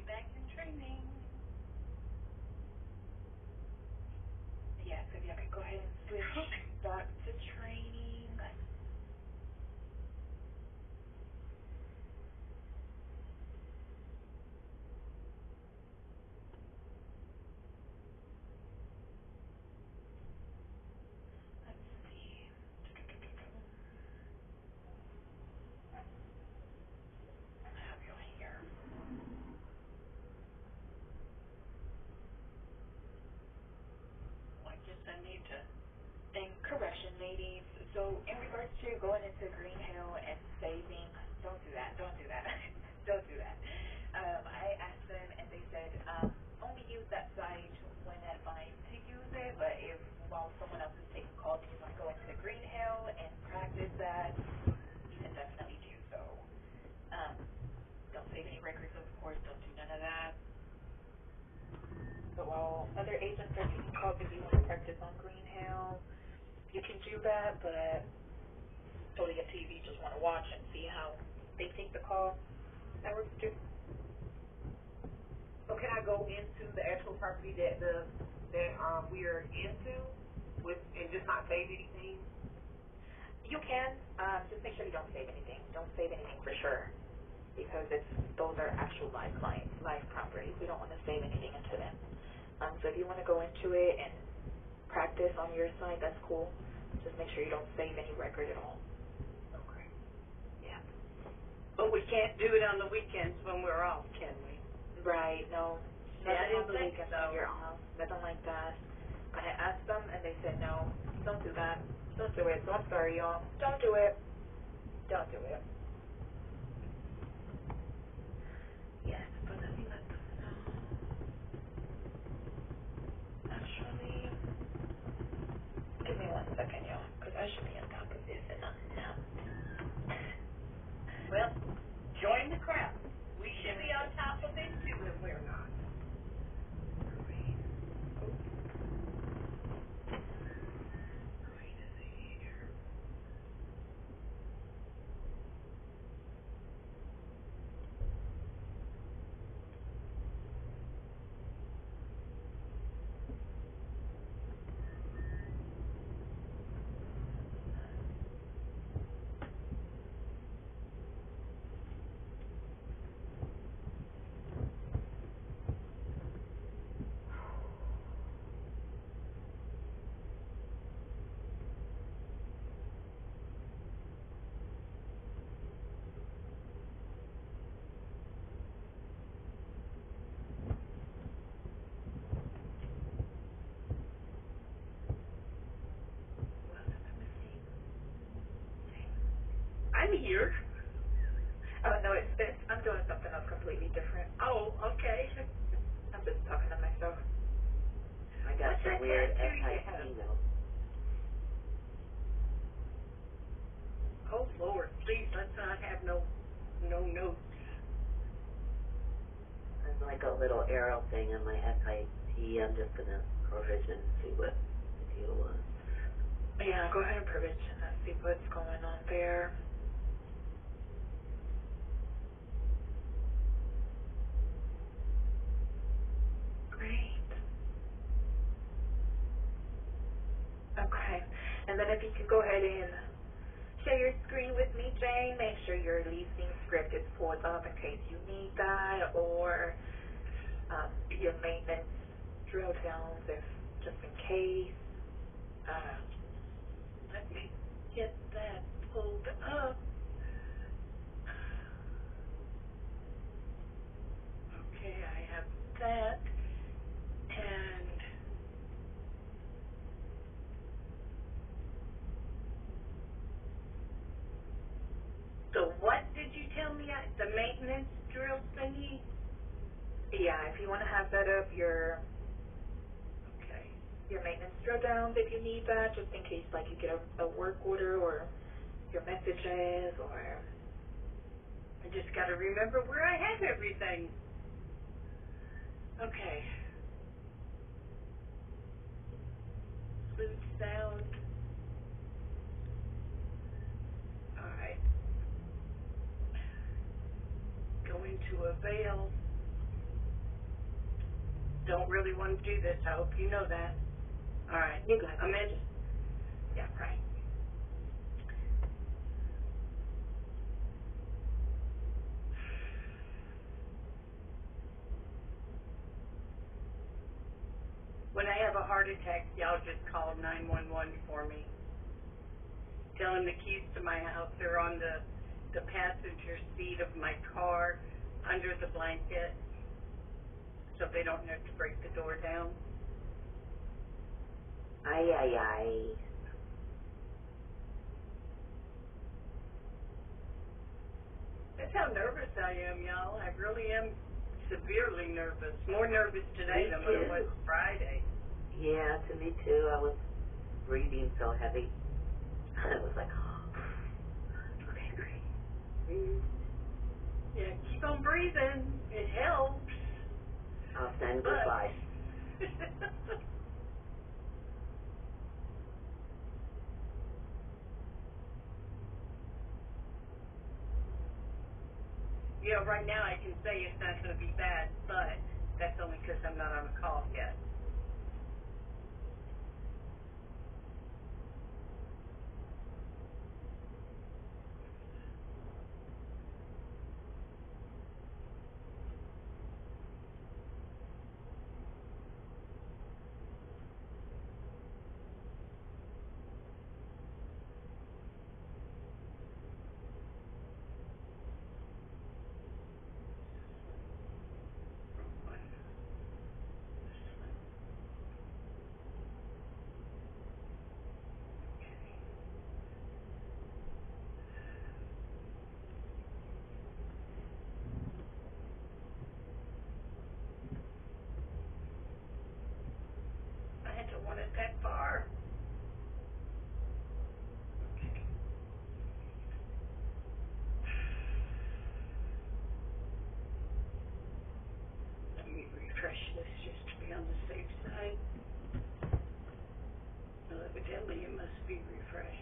back in training. Yes, if y'all could go ahead and switch back to training. Let's see. I have you here. I guess I need to. And correction, ladies. So in regards to going into Green Hill and saving, don't do that. Don't do that. Don't do that. I asked them and they said only use that site when advised to use it. But if while someone else is taking calls and you want to go into Green Hill and practice that, you can definitely do so. Don't save any records, of course. Don't do none of that. So while other agents are taking calls, if you want to practice on Green Hill, you can do that, but totally up to you if you just want to watch and see how they take the call. That works too. So can I go into the actual property that we are into with and just not save anything? You can, just make sure you don't save anything. Don't save anything for sure, because those are actual live clients, live properties. We don't want to save anything into them. So if you want to go into it and practice on your side, that's cool. Just make sure you don't save any record at all. Okay. Yeah. But we can't do it on the weekends when we're off, can we? Right, no. See, I Nothing on didn't the think weekends so. when you're off. Nothing like that. I asked them and they said no, don't do that. Don't do it. So I'm sorry, y'all. Don't do it. Don't do it. Yes, but let me let them know. Actually, give me 1 second, y'all, because I should be on top of this and I'm not. Well, join the crowd. We should be on top of it too if we're not. Wait a second here. I'm here. Oh, no, it's this. I'm doing something else completely different. Oh, okay. I'm just talking to myself. I got What's some that weird tattoo you SIP have? notes. Oh Lord, please let's not have no notes. There's like a little arrow thing in my SIP. I'm just gonna provision and see what the deal was. Yeah, go ahead and provision and see what's going on there. Great. Okay. And then if you could go ahead and share your screen with me, Jane, make sure your leasing script is pulled up in case you need that, or your maintenance drill downs if just in case. Let me get that pulled up. Okay, I have that. And so what did you tell me? The maintenance drill thingy? Yeah, if you want to have that up, your maintenance drill downs if you need that, just in case like you get a work order or your messages or. I just got to remember where I have everything. Okay. Smooth sound. All right. Going to avail. don't really want to do this. I hope you know that. All right. You got I'm it. in. Yeah, right. When I have a heart attack, y'all just call 911 for me. Tell them the keys to my house are on the passenger seat of my car under the blanket so they don't have to break the door down. Ay, ay, ay. That's how nervous I am, y'all. I really am severely nervous. More nervous today than what I was Friday. Yeah, to me too. I was breathing so heavy. I was like, okay, breathe. Yeah, keep on breathing. It helps. I'll send goodbye. You know, right now I can say it's not going to be bad, but that's only because I'm not on a call yet. I had to want it that far. Okay. Let me refresh this just to be on the safe side. Well, evidently it must be refreshed.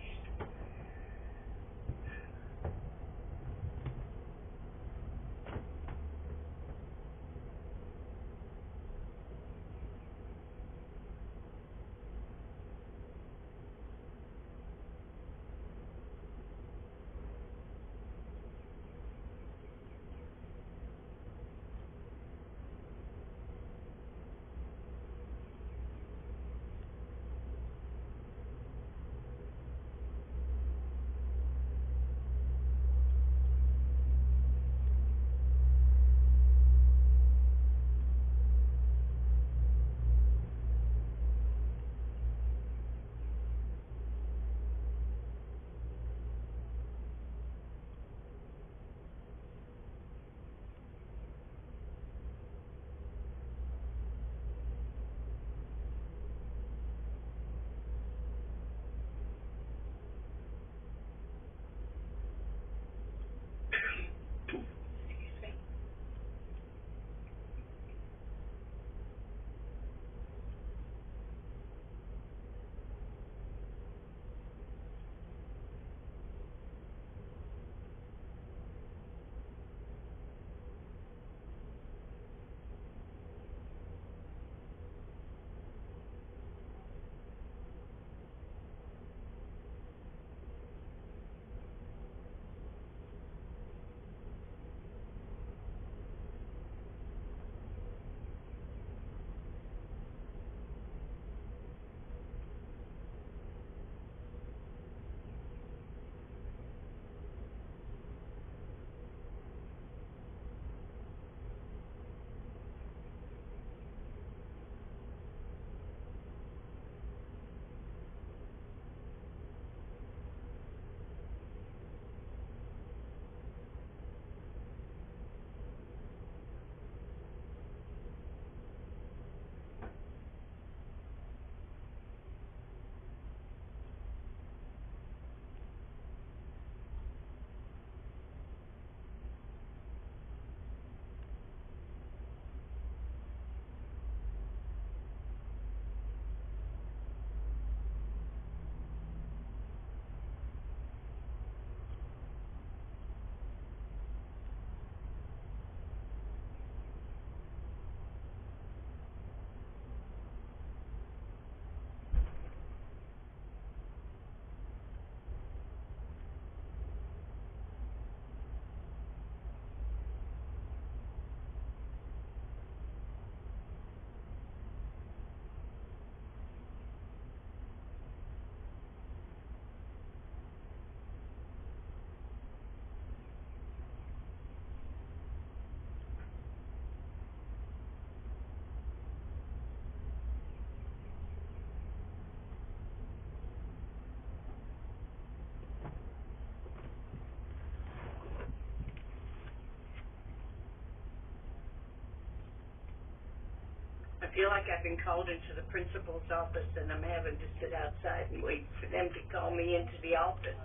feel like I've been called into the principal's office and I'm having to sit outside and wait for them to call me into the office.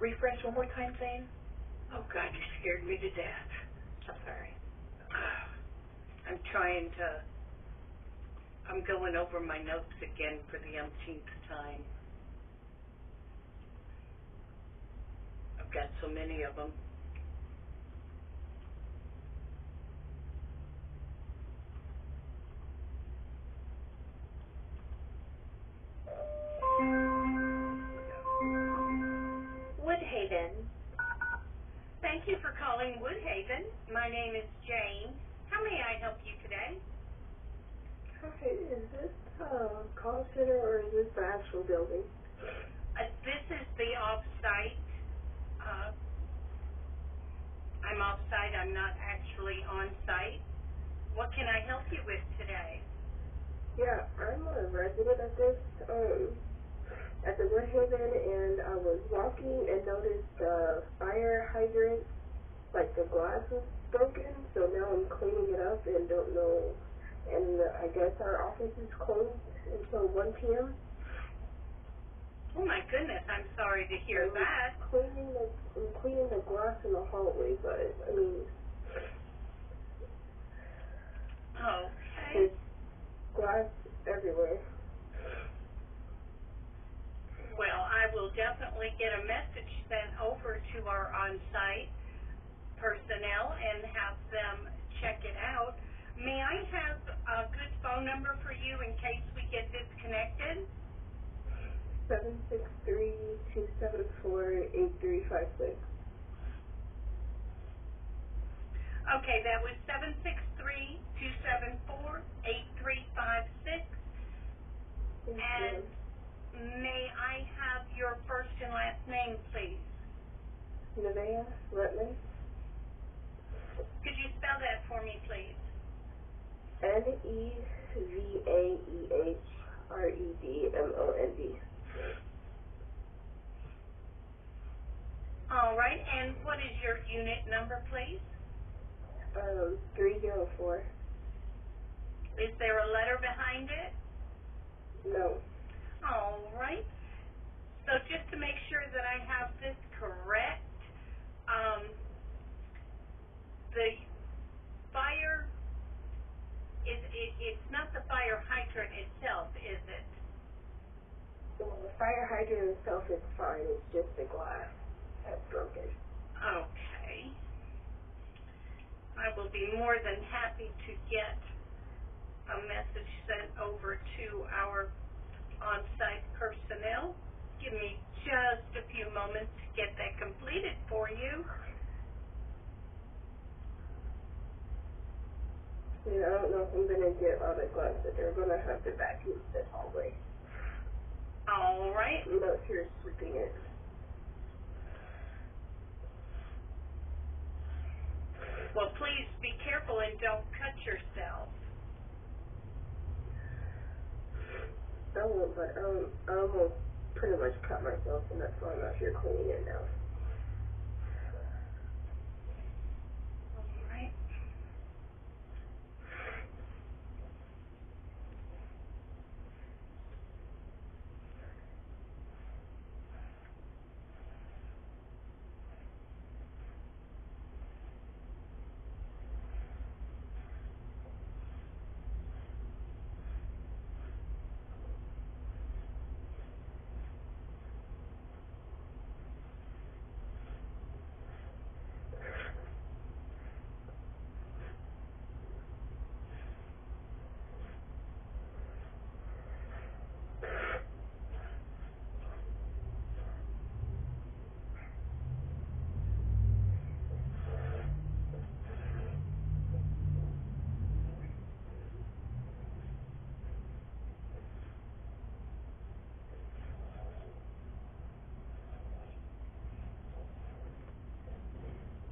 refresh one more time, Zane? Oh, God, you scared me to death. I'm sorry. I'm going over my notes again for the umpteenth time. I've got so many of them. Woodhaven. Thank you for calling Woodhaven. My name is Jane. How may I help you today? Hi, is this call center or is this the actual building? This is the off-site. I'm off-site. I'm not actually on-site. What can I help you with today? Yeah, I'm a resident of this, at the Woodhaven, and I was walking and noticed the fire hydrant, like the glass was broken, so now I'm cleaning it up and don't know, and I guess our office is closed until 1 p.m. Oh, my goodness. I'm sorry to hear that. I'm cleaning the glass in the hallway, but, I mean, Okay. there's glass everywhere. Well, I will definitely get a message sent over to our on-site personnel and have them check it out. May I have a good phone number for you in case we get disconnected? 763-274-8356. Okay, that was 763-274-8356. And may I have your first and last name, please? Nevaeh Rutman. Could you spell that for me, please? Nevaehredmond. All right, and what is your unit number, please? 304. Is there a letter behind it? No. All right. So just to make sure that I have this correct, the fire it's not the fire hydrant itself, is it? Well, the fire hydrant itself is fine. It's just the glass that's broken. Okay. I will be more than happy to get a message sent over to our on-site personnel. Give me just a few moments to get that completed for you. Yeah, I don't know if I'm going to get all the glass, but they're going to have to vacuum this hallway. All right. I'm not sure sweeping it. Well, please be careful and don't cut yourself. I won't, but I almost pretty much cut myself, and that's why I'm out here cleaning it now. All right.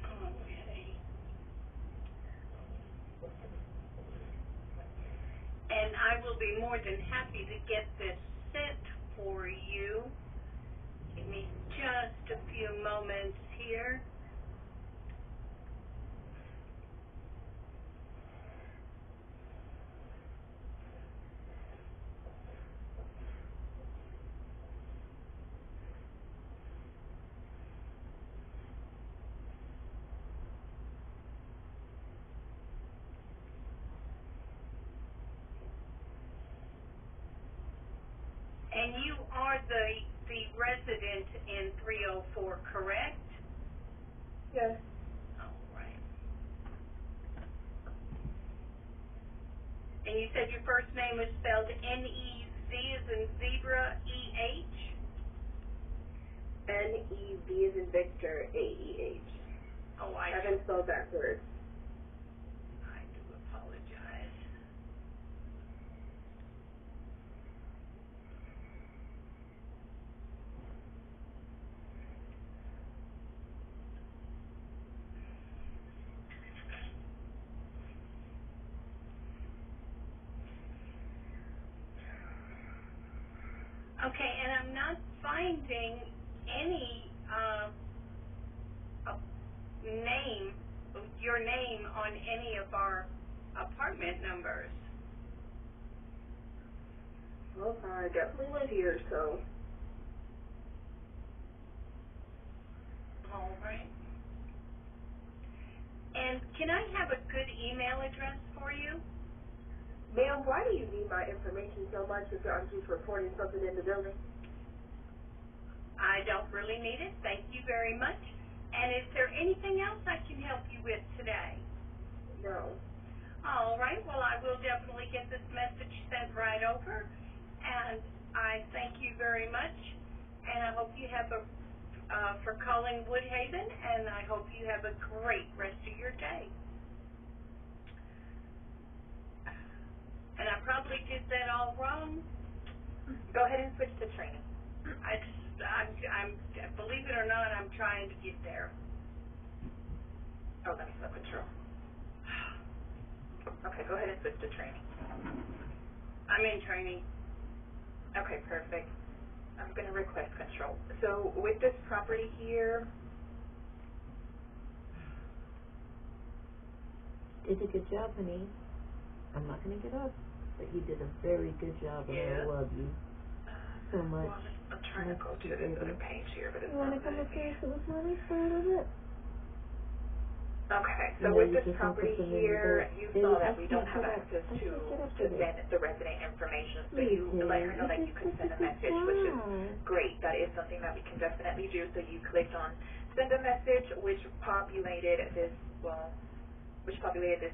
Okay. And I will be more than happy to get this sent for you. Give me just a few moments here. And you are the resident in 304, correct? Yes. All right. And you said your first name was spelled N-E-Z as in zebra, E-H? N-E-V as in Victor, A-E-H. Oh, I haven't spelled backwards. I do apologize. Okay, and I'm not finding any name, your name on any of our apartment numbers. Well, I definitely live here, so. All right. And can I have a good email address for you? Ma'am, why do you need my information so much if I'm just reporting something in the building? I don't really need it. Thank you very much. And is there anything else I can help you with today? No. All right. Well, I will definitely get this message sent right over. And I thank you very much. And I hope you have for calling Woodhaven, and I hope you have a great rest of your day. And I probably did that all wrong. Go ahead and switch to training. I'm believe it or not, I'm trying to get there. Oh, let me stop control. Okay, go ahead and switch to training. I'm in training. Okay, perfect. I'm going to request control. So with this property here, Did a good job, honey. I'm not gonna get up, but you did a very good job, and I love you so much. well, I'm trying to go to this other page here, but it's You wanna not come letting up me. here to the funny side of it? Okay, You so know, with you this just want property something in here, the- you Baby, saw I that we don't can't have get up. access I to can't get up to with it. send the resident information. So You you let her did. know that you could send a message, which is Wow. great. That is something that we can definitely do. So you clicked on send a message, which populated this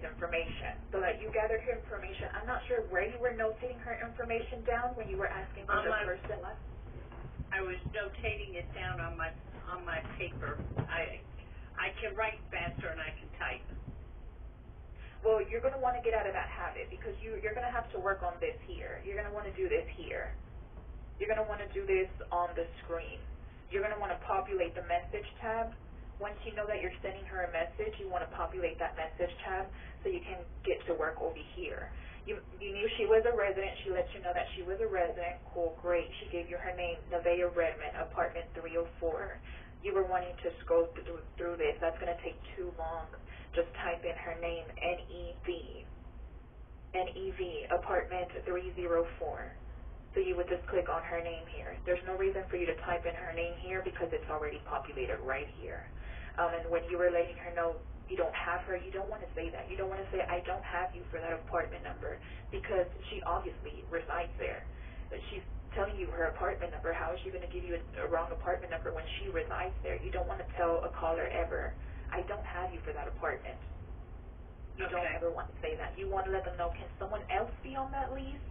information. So that you gathered her information. I'm not sure where you were notating her information down when you were asking for her first and last. I was notating it down on my paper. I can write faster and I can type. Well, you're going to want to get out of that habit because you're going to have to work on this here. You're going to want to do this here. You're going to want to do this on the screen. You're going to want to populate the message tab. Once you know that you're sending her a message, you want to populate that message tab so you can get to work over here. You knew she was a resident. She let you know that she was a resident. Cool, great. She gave you her name, Nevaeh Redmond, apartment 304. You were wanting to scroll through this. That's going to take too long. Just type in her name, N-E-V, apartment 304. So you would just click on her name here. There's no reason for you to type in her name here because it's already populated right here. And when you were letting her know you don't have her, you don't want to say that. You don't want to say, I don't have you for that apartment number because she obviously resides there. But she's telling you her apartment number. How is she going to give you a wrong apartment number when she resides there? You don't want to tell a caller ever, I don't have you for that apartment. You don't ever want to say that. You want to let them know, can someone else be on that lease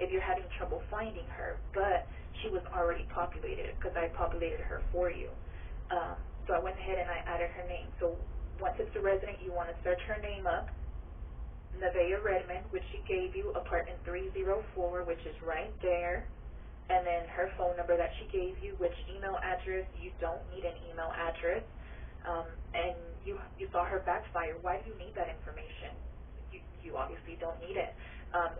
if you're having trouble finding her? But she was already populated because I populated her for you. So I went ahead and I added her name. So once it's a resident, you want to search her name up, Nevaeh Redmond, which she gave you, apartment 304, which is right there. And then her phone number that she gave you, which email address, you don't need an email address. And you saw her backfire. Why do you need that information? You obviously don't need it.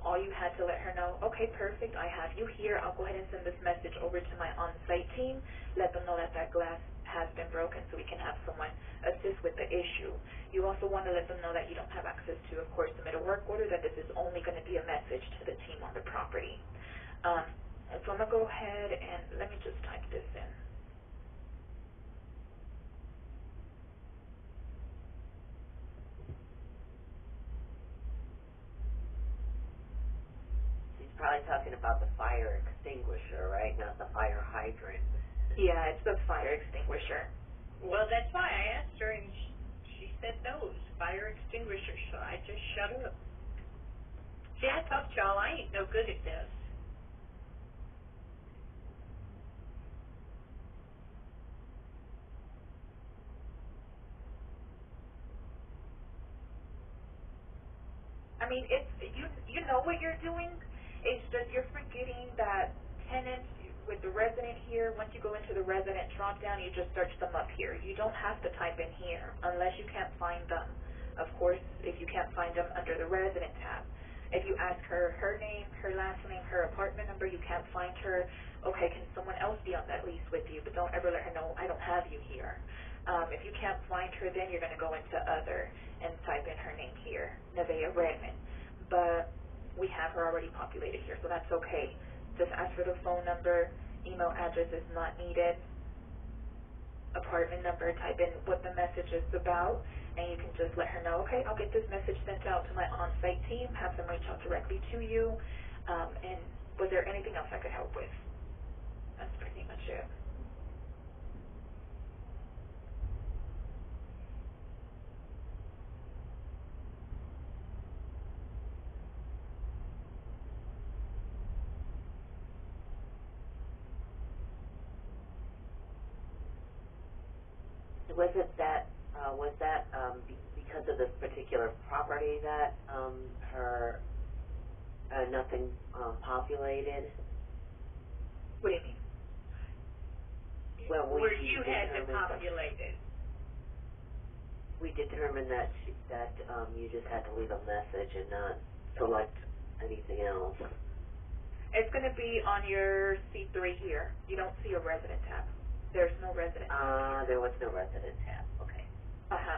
All you had to let her know, okay, perfect, I have you here. I'll go ahead and send this message over to my on-site team. Let them know that that glass has been broken so we can have someone assist with the issue. You also want to let them know that you don't have access to, of course, submit a work order, that this is only going to be a message to the team on the property. So I'm going to go ahead and let me just type this in. probably talking about the fire extinguisher, right? Not the fire hydrant. Yeah, it's the fire extinguisher. Well, that's why I asked her, and she said those fire extinguishers, so I just shut up. See, I told y'all I ain't no good at this. I mean, it's you know what you're doing. It's just you're forgetting that tenants with the resident here. Once you go into the resident drop down, you just search them up here. You don't have to type in here unless you can't find them. Of course, if you can't find them under the resident tab. If you ask her her name, her last name, her apartment number, you can't find her. Okay, can someone else be on that lease with you? But don't ever let her know I don't have you here. If you can't find her, then you're going to go into other and type in her name here, Nevaeh Redmond. But we have her already populated here, so that's okay. Just ask for the phone number. Email address is not needed. Apartment number, type in what the message is about, and you can just let her know, okay, I'll get this message sent out to my on-site team, have them reach out directly to you. And was there anything else I could help with? That's pretty much it. Was that because of this particular property that her nothing populated? What do you mean? Well, Where you had to populate it. We determined that you just had to leave a message and not select anything else. It's going to be on your C3 here. You don't see a resident tab. There's no resident tab. There was no resident tab. Okay.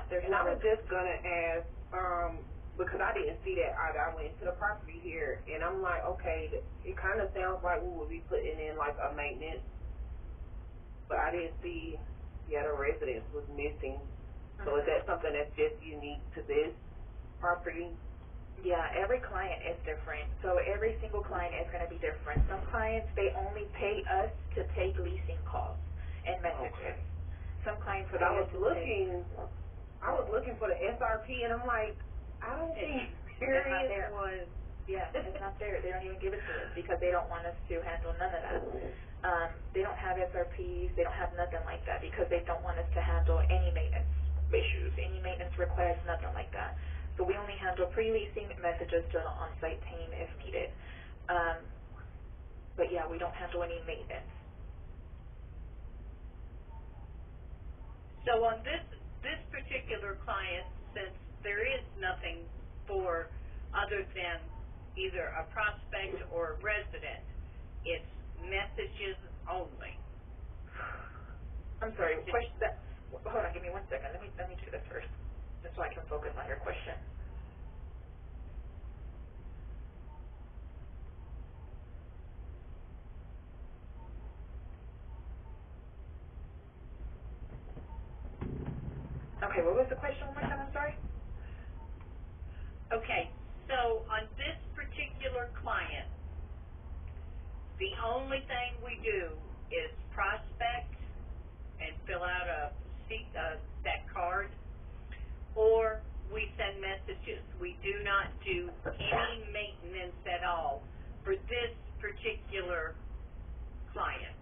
There's And no I was just gonna ask, because I didn't see that either. I went to the property here, and I'm like, okay, it kind of sounds like we would be putting in like a maintenance, but I didn't see, the residence was missing. So is that something that's just unique to this property? Yeah, every client is different. So every single client is going to be different. Some clients, they only pay us to take leasing calls and messages. Okay. Some clients Because I was looking for the SRP, and I'm like, I don't think there was. Yeah, it's not there. They don't even give it to us because they don't want us to handle none of that. They don't have SRPs. They don't have nothing like that because they don't want us to handle any maintenance issues, any maintenance requests, nothing like that. So we only handle pre-leasing messages to the on-site team if needed. But yeah, we don't handle any maintenance. So on this particular client, since there is nothing for other than either a prospect or a resident, it's messages only. I'm sorry. Hold on, give me 1 second. Let me do this first, just so I can focus on your question. Okay, what was the question one more time? I'm sorry. Okay, so on this particular client, the only thing we do is prospect and fill out that card, or we send messages. We do not do any maintenance at all for this particular client.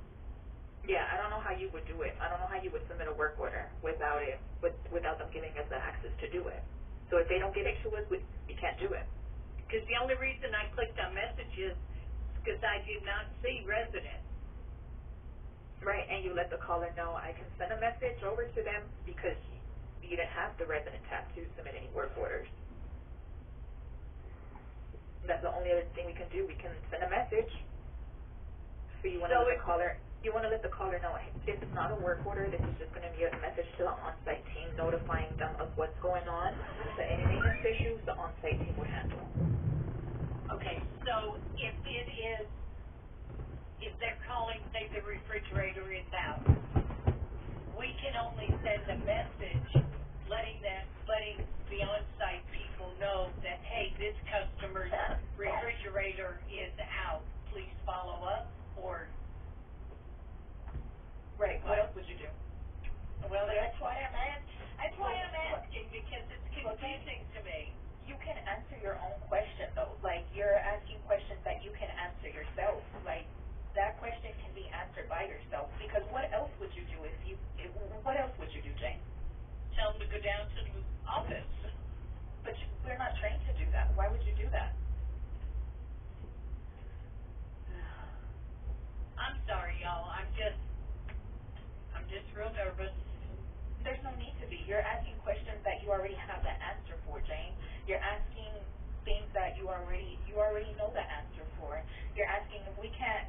Yeah, I don't know how you would do it. I don't know how you would submit a work order without them giving us the access to do it. So if they don't give it to us, we can't do it. Because the only reason I clicked on messages is because I did not see residents. Right, and you let the caller know I can send a message over to them because you didn't have the resident tab to submit any work orders. That's the only other thing we can do. We can send a message. So you want to let the caller know this is not a work order. This is just going to be a message to the on-site team notifying them of what's going on. So any maintenance issues, the on-site team would handle. Okay, so if they're calling, say the refrigerator is out, we can only send a message letting the on-site people know that, hey, this customer's refrigerator operator is out, please follow up, or Right, what else would you do? Well, that's why I'm asking, because it's confusing to me. You can answer your own question though, like you're asking questions that you can answer yourself, like that question can be answered by yourself, because what else would you do what else would you do, Jane? Tell them to go down to the office. But we're not trained to do that. Why would you do that? I'm sorry, y'all, I'm just real nervous. There's no need to be. You're asking questions that you already have the answer for, Jane. You're asking things that you already know the answer for. You're asking if we can't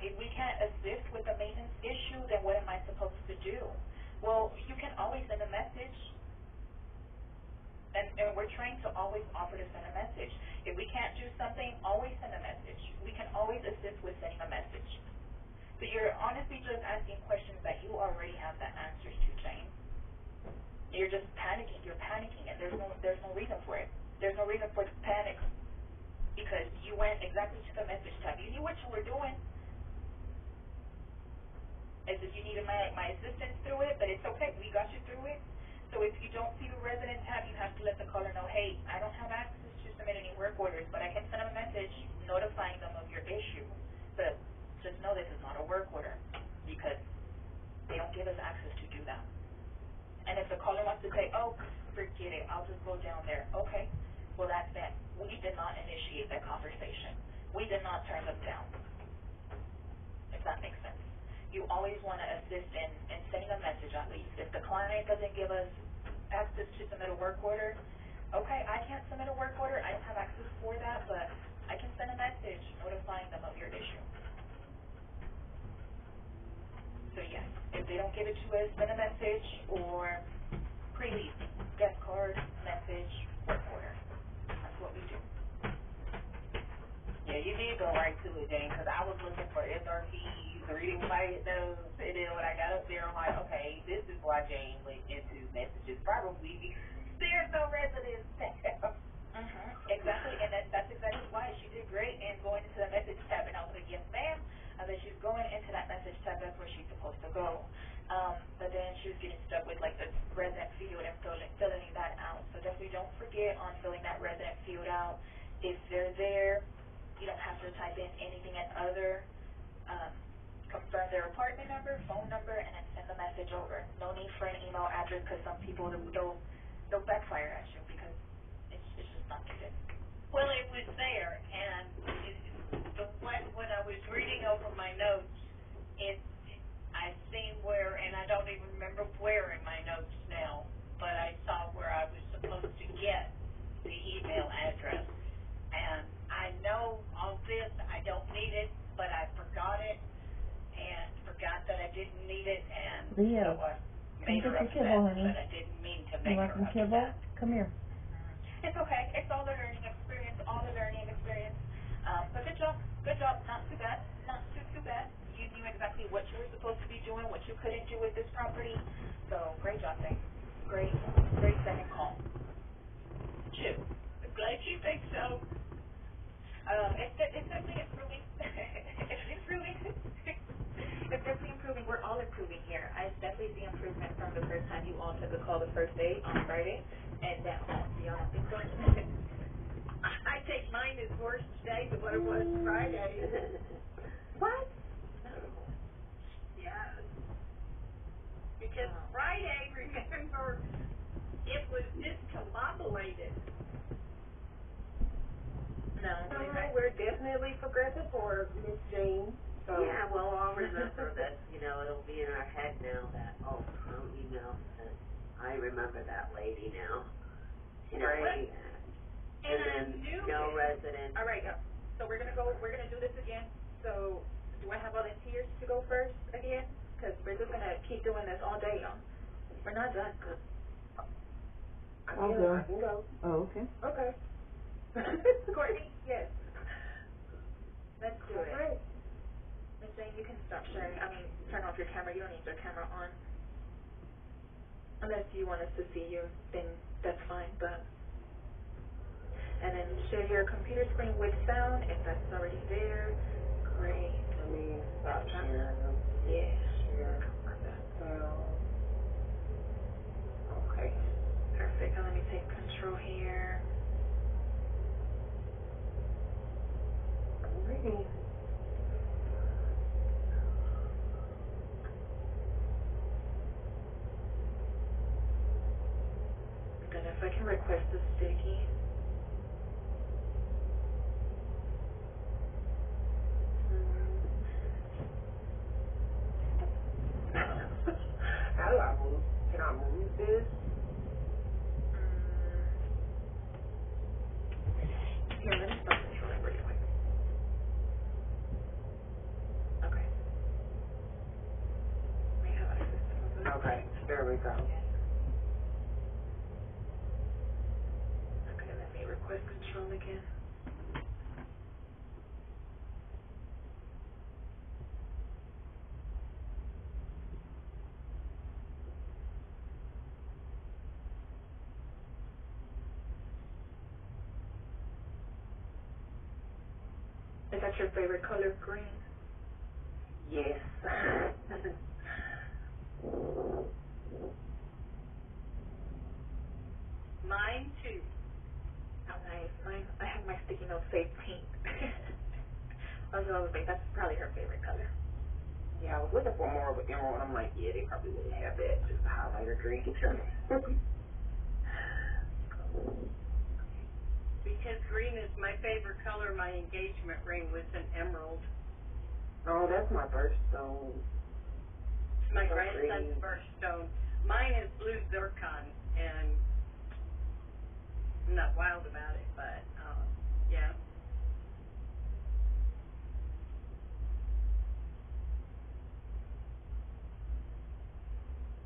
assist with a maintenance issue, then what am I supposed to do? Well, you can always send a message. And we're trained to always offer to send a message. If we can't do something, always send a message. We can always assist with sending a message. But you're honestly just asking questions that you already have the answers to, Jane. You're just panicking. You're panicking, and there's no reason for it. There's no reason for the panic, because you went exactly to the message tab. You knew what you were doing. As if you needed my assistance through it, but it's okay. We got you through it. So if you don't see the resident tab, you have to let the caller know, hey, I don't have access to submit any work orders, but I can send them a message notifying them of your issue. But just know this is not a work order, because they don't give us access to do that. And if the caller wants to say, oh, forget it, I'll just go down there. Okay, well, that's it. We did not initiate that conversation. We did not turn them down, if that makes sense. You always want to assist in sending a message at least. If the client doesn't give us access to submit a work order, okay, I can't submit a work order. I don't have access for that, but I can send a message notifying them of your issue. So yes, if they don't give it to us, send a message or pre-lease, guest card, message, work order. That's what we do. Yeah, you did go right to it, Jane, because I was looking for SRPs, reading my notes, and then when I got up there, I'm like, okay, this is why Jane went into messages, probably because there's no residence tab. Exactly, and that's exactly why she did great in going into the message tab, and I was like, yes, ma'am. And then she's going into that message tab, that's where she's supposed to go. But then she was getting stuck with like the resident field and filling that out. So definitely don't forget on filling that resident field out. If they're there, you don't have to type in anything and other. Confirm their apartment number, phone number, and then send the message over. No need for an email address, because some people they'll backfire at you because it's just not needed. Well, it was there, and when I was reading over my notes, I seen where, and I don't even remember where in my notes now, but I saw where I was supposed to get the email address. And I know all this, I don't need it, but I forgot it, and forgot that I didn't need it, and Leo, so I made her upset, but I didn't mean to make her upset. Kibble? Come here. It's okay. It's all a learning experience, but good job, not too bad, not too bad. You knew exactly what you were supposed to be doing, what you couldn't do with this property, so great job, thanks. Great second call. Two. I'm glad you think so. It's definitely improving. It's improving. It's definitely improving. We're all improving here. I definitely see improvement from the first time you all took a call the first day on Friday, and then y'all don't think so? I think mine is worse today than what it was Friday. What? Yes. Because Friday, remember, it was discombobulated. No, We're definitely progressive for Miss Jane. So. Yeah, well, I'll remember that, it'll be in our head now that, no email says, I remember that lady now. Right. And then no resident. All right, so we're gonna do this again. So do I have volunteers to go first again? Because we're just gonna keep doing this all day, y'all. We're not done. I can go. Oh, okay. Okay. Courtney, yes. Let's do it. All right. Ms. Jane, you can stop sharing. Turn off your camera. You don't need your camera on. Unless you want us to see you, then that's fine. But And then share your computer screen with sound if that's already there. Great. Let me stop sharing. Yeah. Share. Sound. Okay. Perfect. Now let me take control here. Alrighty. Then if I can request a sticky. How do I move? Can I move this? Here, let me stop controlling really quick. Okay. We have access to it. Okay, there we go. Okay, let me request control again. Is that your favorite color, green? Yes. Mine too. Oh, nice. Mine, I have my sticky notes say pink. I was like, that's probably her favorite color. Yeah, I was looking for more of an emerald, and I'm like, yeah, they probably wouldn't have that, just a highlighter green. Because green is my favorite color, my engagement ring was an emerald. Oh, that's my birthstone. It's my So grandson's pretty. birthstone. Mine is blue zircon, and I'm not wild about it, but, yeah.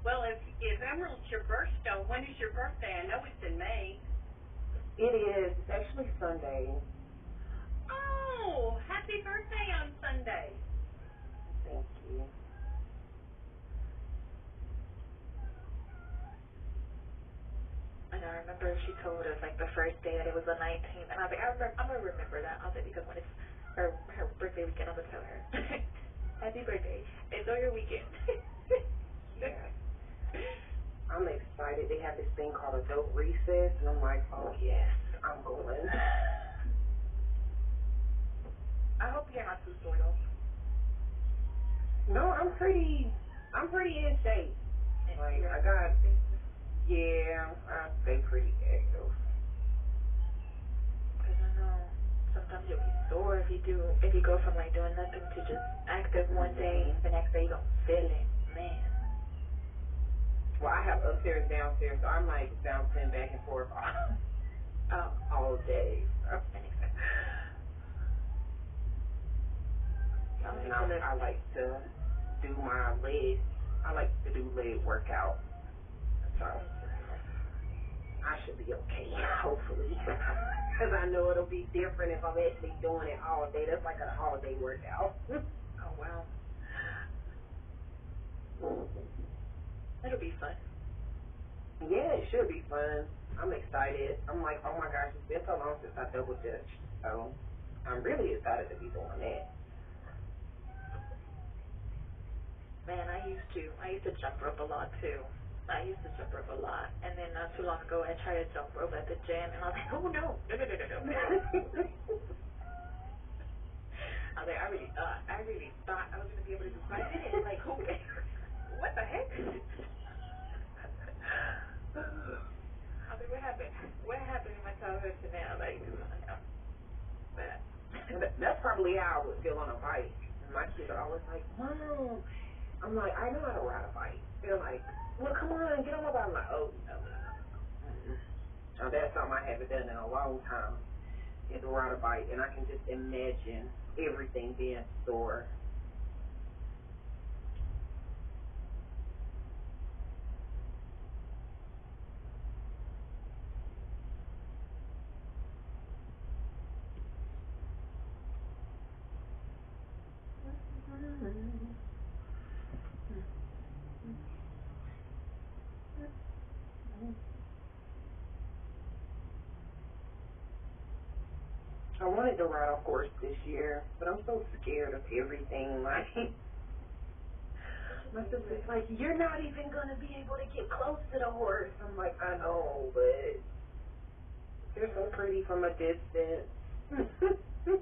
Well, if emerald's your birthstone, when is your birthday? I know it's in May. It is. It's actually Sunday. Oh, happy birthday on Sunday. Thank you. And I remember she told us like the first day that it was the 19th, and I was like, I'm gonna remember that. I was like, because when it's her birthday weekend, I'm gonna tell her, happy birthday, enjoy your weekend. Yeah. I'm excited. They have this thing called a dope recess, and I'm like, oh yes, I'm going. I hope you're not too soiled. No, I'm pretty in shape. Like, I got, yeah, I stay pretty active. Because I know sometimes you'll be sore if you go from like doing nothing to just active one day, the next day you don't feel it, man. Well, I have upstairs, downstairs, so I'm like bouncing back and forth all day. That makes sense. And I like to do my legs. I like to do leg workout. So I should be okay, hopefully. Because I know it'll be different if I'm actually doing it all day. That's like an all-day workout. Oh, wow. It'll be fun. Yeah, it should be fun. I'm excited. I'm like, oh my gosh, it's been so long since I double dutched. So I'm really excited to be doing that. Man, I used to jump rope a lot too. I used to jump rope a lot, and then not too long ago I tried to jump rope at the gym, and I was like, oh no. I was like, I really thought I was gonna be able to do 5 minutes, like hooping. What the heck? I was like, what happened? What happened in my childhood to now? Like, no. But That's probably how I would feel on a bike. And my kids are always like, Mom. I'm like, I know how to ride a bike. They're like, well, come on, get on my bike. I'm like, oh, no. Now, that's something I haven't done in a long time, is to ride a bike. And I can just imagine everything being sore. wanted to ride a horse this year, but I'm so scared of everything. Like, my sister's like, you're not even going to be able to get close to the horse. I'm like, I know, but they're so pretty from a distance. Girl,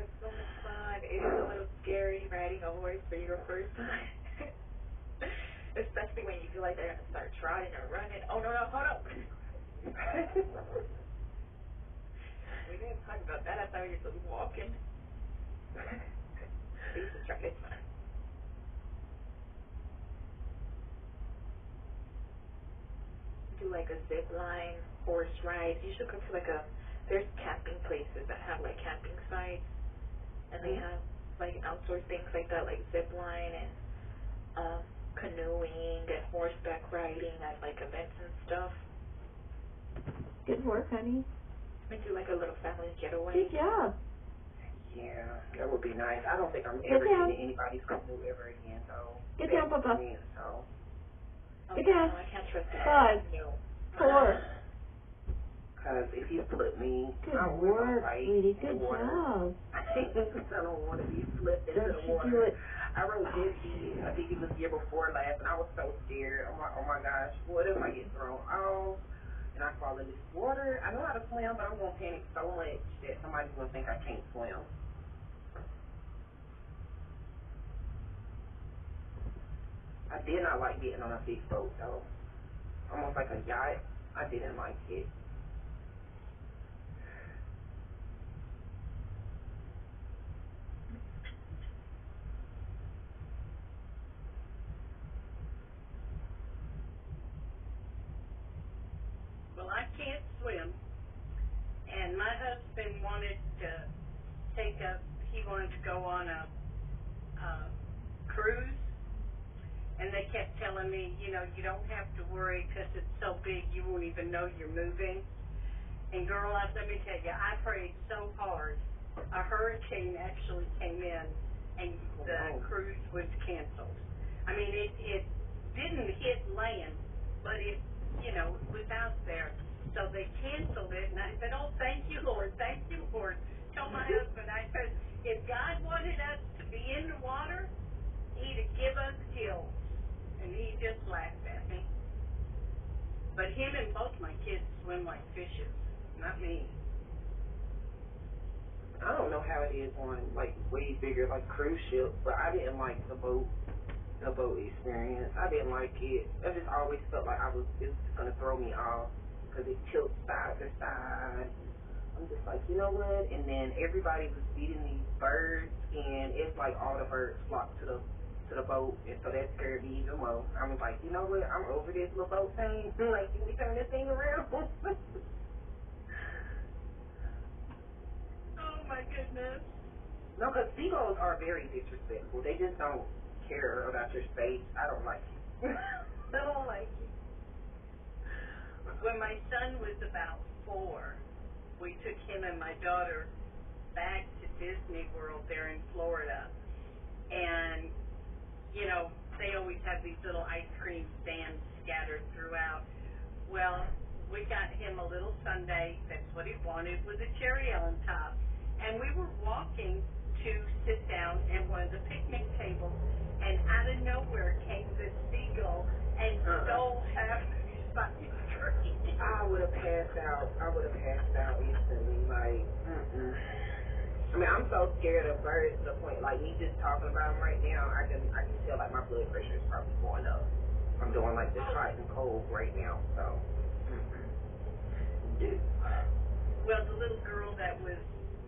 it's so much fun. It is a little scary riding a horse for your first time. Especially when you feel like they're going to start trotting or running. Oh, no, hold up. We didn't talk about that. I thought you were just walking. We used to try. It's fun. Do like a zip line, horse ride. You should go to like there's camping places that have like camping sites, and they have like outdoor things like that, like zip line and canoeing and horseback riding at like events and stuff. Good work, honey. We do like a little family getaway. Good job. Yeah, that would be nice. I don't think I'm ever getting in anybody's canoe ever again, though. Good job, Papa. So. Good job. I can't trust you. 5, 4. Because if you flip me, Good I don't work, fight sweetie. in the Good water. job. I don't want to be flipped into Don't the you water. do it. I rode jet ski, I think it was the year before last, and I was so scared. I'm like, oh my gosh, what if I get thrown off and I fall in this water? I know how to swim, but I'm going to panic so much that somebody's going to think I can't swim. I did not like getting on a big boat, though. Almost like a yacht. I didn't like it. Well, I can't swim, and my husband wanted to he wanted to go on a cruise, and they kept telling me, you know, you don't have to worry because it's so big you won't even know you're moving. And girl, let me tell you, I prayed so hard. A hurricane actually came in, and the cruise was canceled. I mean, it didn't hit land, but it, you know, it was out there. So they canceled it, and I said, oh, thank you, Lord, thank you, Lord. Tell my husband, I said, if God wanted us to be in the water, he'd have give us gills. And he just laughed at me. But him and both my kids swim like fishes, not me. I don't know how it is on, like, way bigger, like, cruise ships, but I didn't like the boat experience. I didn't like it. I just always felt like it was just going to throw me off because it tilts side to side. I'm just like, you know what? And then everybody was feeding these birds, and it's like all the birds flocked to the boat, and so that scared me even more. I was like, you know what? I'm over this little boat thing. Like, can we turn this thing around? Oh, my goodness. No, because seagulls are very disrespectful. They just don't care about your space. I don't like it. I don't like it. When my son was about 4, we took him and my daughter back to Disney World there in Florida. And, you know, they always have these little ice cream stands scattered throughout. Well, we got him a little sundae, that's what he wanted, with a cherry on top. And we were walking to sit down at one of the picnic tables, and out of nowhere came this seagull and stole half of his ice cream. I would have passed out. Instantly. Like, I mean, I'm so scared of birds to the point, like, me just talking about them right now, I can feel like my blood pressure is probably going up. I'm doing like this hot and cold right now, so. Dude. Well, the little girl that was,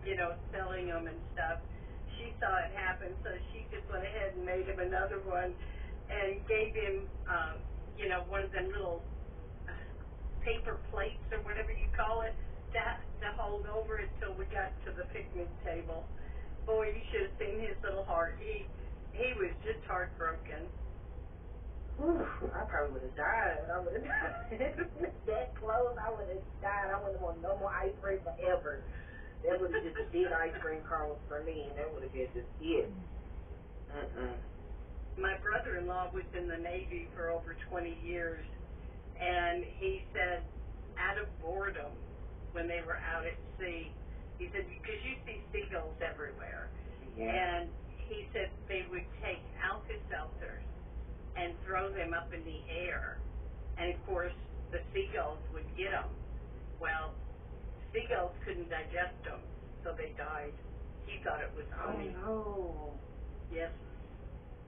you know, selling them and stuff, she saw it happen, so she just went ahead and made him another one and gave him, you know, one of them little paper plates or whatever you call it to hold over until we got to the picnic table. Boy, you should have seen his little heart. He was just heartbroken. Whew, I probably would have died. I would have died. That close, I would have died. I wouldn't want no more ice cream forever. That would have just been ice cream cones for me, and that would have been just it. My brother-in-law was in the Navy for over 20 years, and he said out of boredom when they were out at sea, He said, because you see seagulls everywhere. Yeah. And he said they would take Alka-Seltzers and throw them up in the air. And, of course, the seagulls would get them. Well, seagulls couldn't digest them, so they died. He thought it was funny. Oh, no. Yes,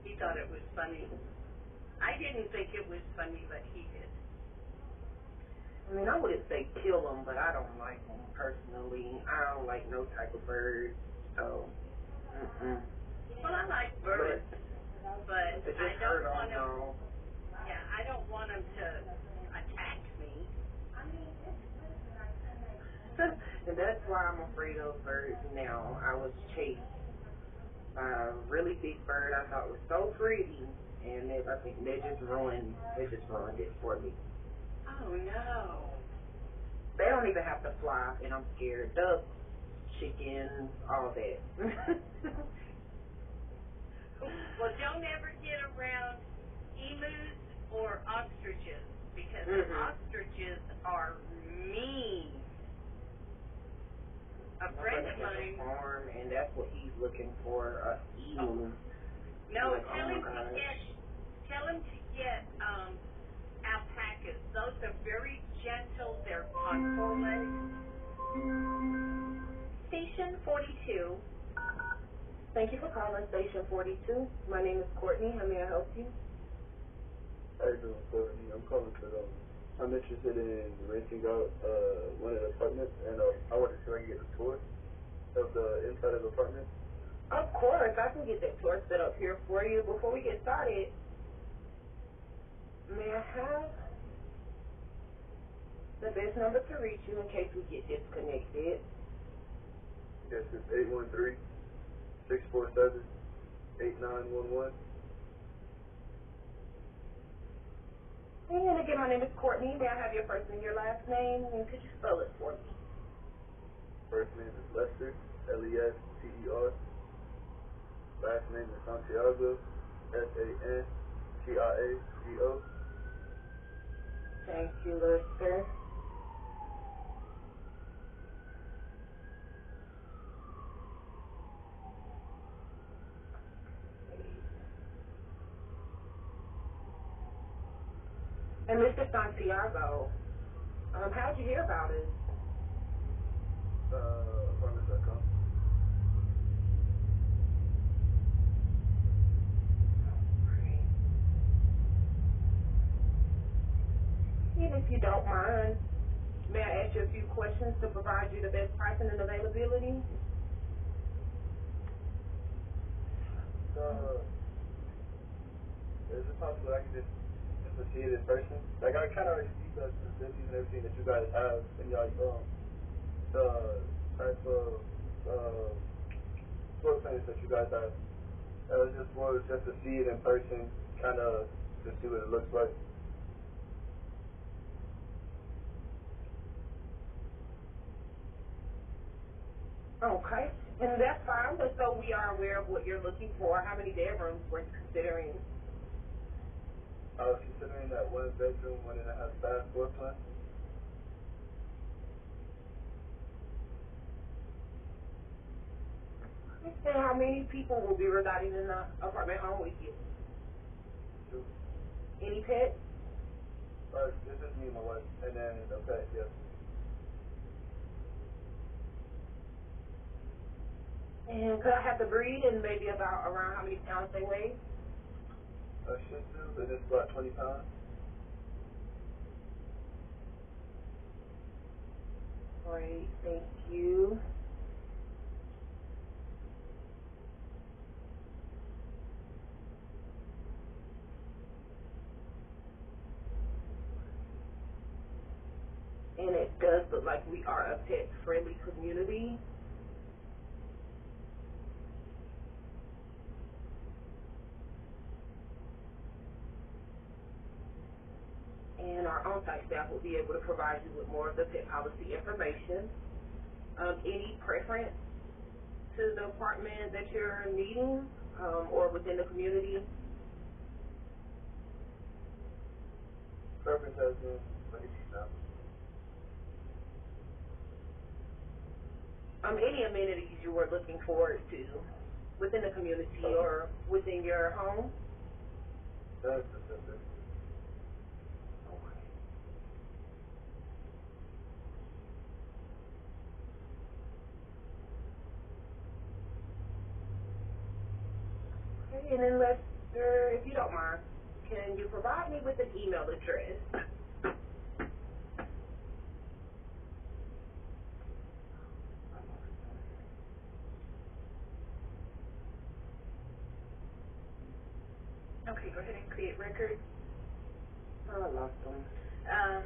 he thought it was funny. I didn't think it was funny, but he did. I mean, I wouldn't say kill them, but I don't like them personally. I don't like no type of bird, so, Well, I like birds, but It I just don't hurt want them, them. no. Yeah, I don't want them to attack me. And that's why I'm afraid of birds now. I was chased by a really big bird I thought was so pretty, and I think they just ruined it for me. Oh, no. They don't even have to fly, and I'm scared. Ducks, chickens, all that. Well, don't ever get around emus or ostriches, because ostriches are mean. A friend of mine. Farm, and that's what he's looking for, a emu. No, Like, tell oh him my to get alpacas. Those are very gentle. They're on 4 legs. Station 42. Thank you for calling Station 42. My name is Courtney. How may I help you? How you doing, Courtney? I'm calling because I'm interested in renting out one of the apartments, and I wanted to see if I can get a tour of the inside of the apartment. Of course, I can get that tour set up here for you. Before we get started, may I have the best number to reach you in case we get disconnected? Yes, it's 813-647-8911. And again, my name is Courtney. May I have your first and your last name? And could you spell it for me? First name is Lester, Lester. Last name is Santiago, Santiago. Thank you, Lester. And Mr. Santiago, how'd you hear about it? Apartments.com. And if you don't mind, may I ask you a few questions to provide you the best pricing and availability? Is it possible I can just to see it in person? Like, I kind of already see the facilities and everything that you guys have, and y'all, the type of floor plans that you guys have. I was just more just to see it in person, kind of to see what it looks like. Okay. And that's fine, but so we are aware of what you're looking for. How many bedrooms were you considering? I was considering that 1 bedroom, 1.5 bath floor plan. And how many people will be residing in the apartment home with you? 2. Any pets? This is me and my wife, and then the pet, yes. And could I have the breed and maybe around how many pounds they weigh? A Shih Tzu, and it's about 20 pounds. Great, thank you. And it does look like we are a pet-friendly community. And our on-site staff will be able to provide you with more of the pet policy information. Any preference to the apartment that you're needing or within the community? Preference has been what you need now. any amenities you were looking forward to within the community or within your home? That's December. Okay, and then Lester, if you don't mind, can you provide me with an email address? Okay, go ahead and create record. Oh, I lost them.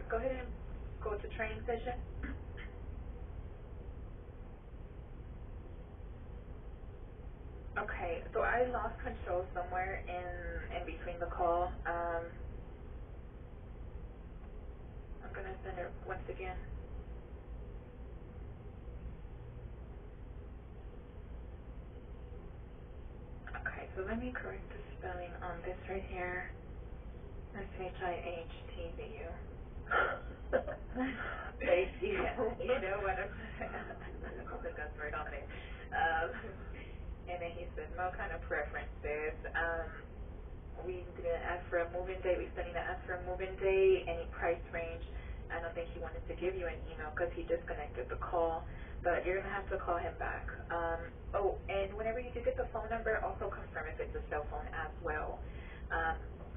Go ahead and go to training session. Okay, so I lost control somewhere in between the call. I'm gonna send it once again. Okay, so let me correct the spelling on this right here. SHIHTVU. Thank you. You know what I'm I think that's right on it. And then he said, no kind of preferences. We didn't ask for a move-in date. We still need to ask for a move-in date, any price range. I don't think he wanted to give you an email because he disconnected the call, but you're going to have to call him back. Oh, and whenever you do get the phone number, also confirm if it's a cell phone as well.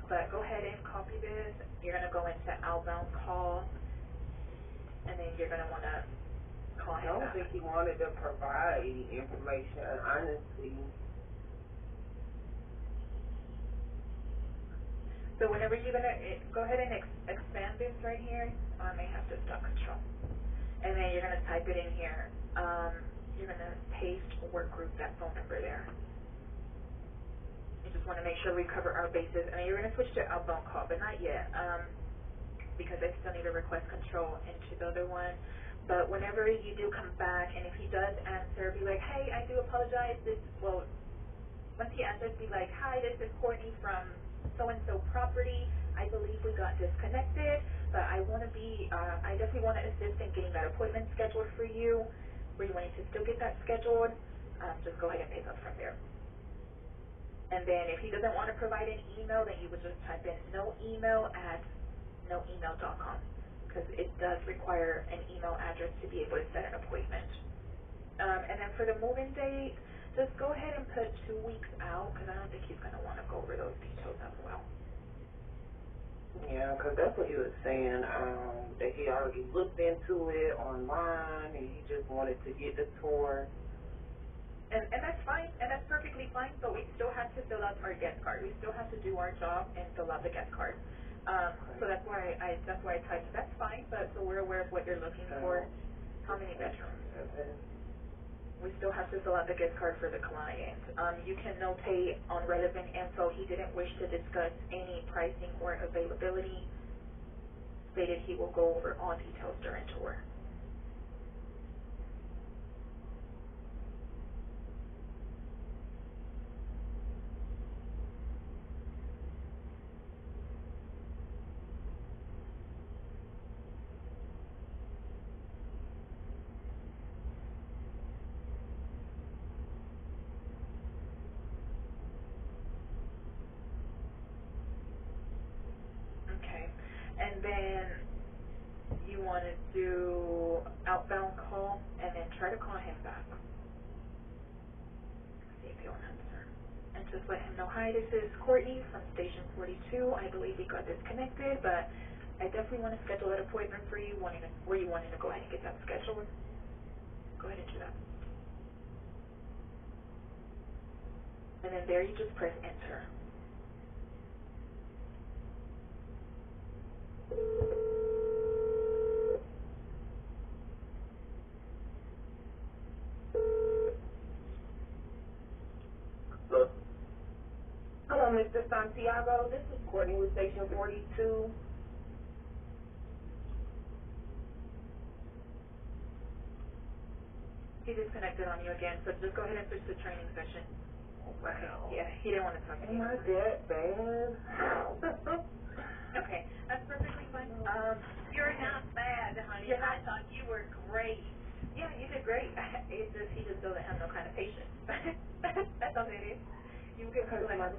But go ahead and copy this. You're going to go into outbound call, and then you're going to want to call I him don't back. think he wanted to provide any information, honestly. So whenever you're going to go ahead and expand this right here, I may have to stop control. And then you're going to type it in here. You're going to paste work group, that phone number there. You just want to make sure we cover our bases. And you're going to switch to outbound call, but not yet, because I still need to request control into the other one. But whenever you do come back, and if he does answer, be like, hey, I do apologize. Once he answers, be like, hi, this is Courtney from so-and-so property. I believe we got disconnected, but I definitely want to assist in getting that appointment scheduled for you. Were you wanting to still get that scheduled? Just go ahead and pick up from there. And then if he doesn't want to provide an email, then you would just type in noemail@noemail.com, because it does require an email address to be able to set an appointment. And then for the move-in date, just go ahead and put 2 weeks out, because I don't think he's going to want to go over those details as well. Yeah, because that's what he was saying, that he already looked into it online, and he just wanted to get the tour. And that's fine, and that's perfectly fine, but we still have to fill out our guest card. We still have to do our job and fill out the guest card. So that's why I typed, that's fine, but so we're aware of what you're looking for. How many bedrooms? We still have to fill out the gift card for the client. You can notate on relevant info he didn't wish to discuss any pricing or availability. Stated he will go over all details during tour. Okay. And then you want to do outbound call and then try to call him back. See if he'll answer. And just let him know, hi, this is Courtney from Station 42. I believe we got disconnected, but I definitely want to schedule that appointment for you. Were you wanting to go ahead and get that scheduled? Go ahead and do that. And then there you just press enter. Look, Hello, Mr. Santiago. This is Courtney with Station 42. He disconnected on you again, so just go ahead and switch to training session. Wow. Yeah, he didn't want to talk to you. Am I that bad? Okay, that's perfectly fine. You're not bad, honey. You're I not- thought you were great. Yeah, you did great. It's just, he just doesn't have no kind of patience. That's all it is. You get people that have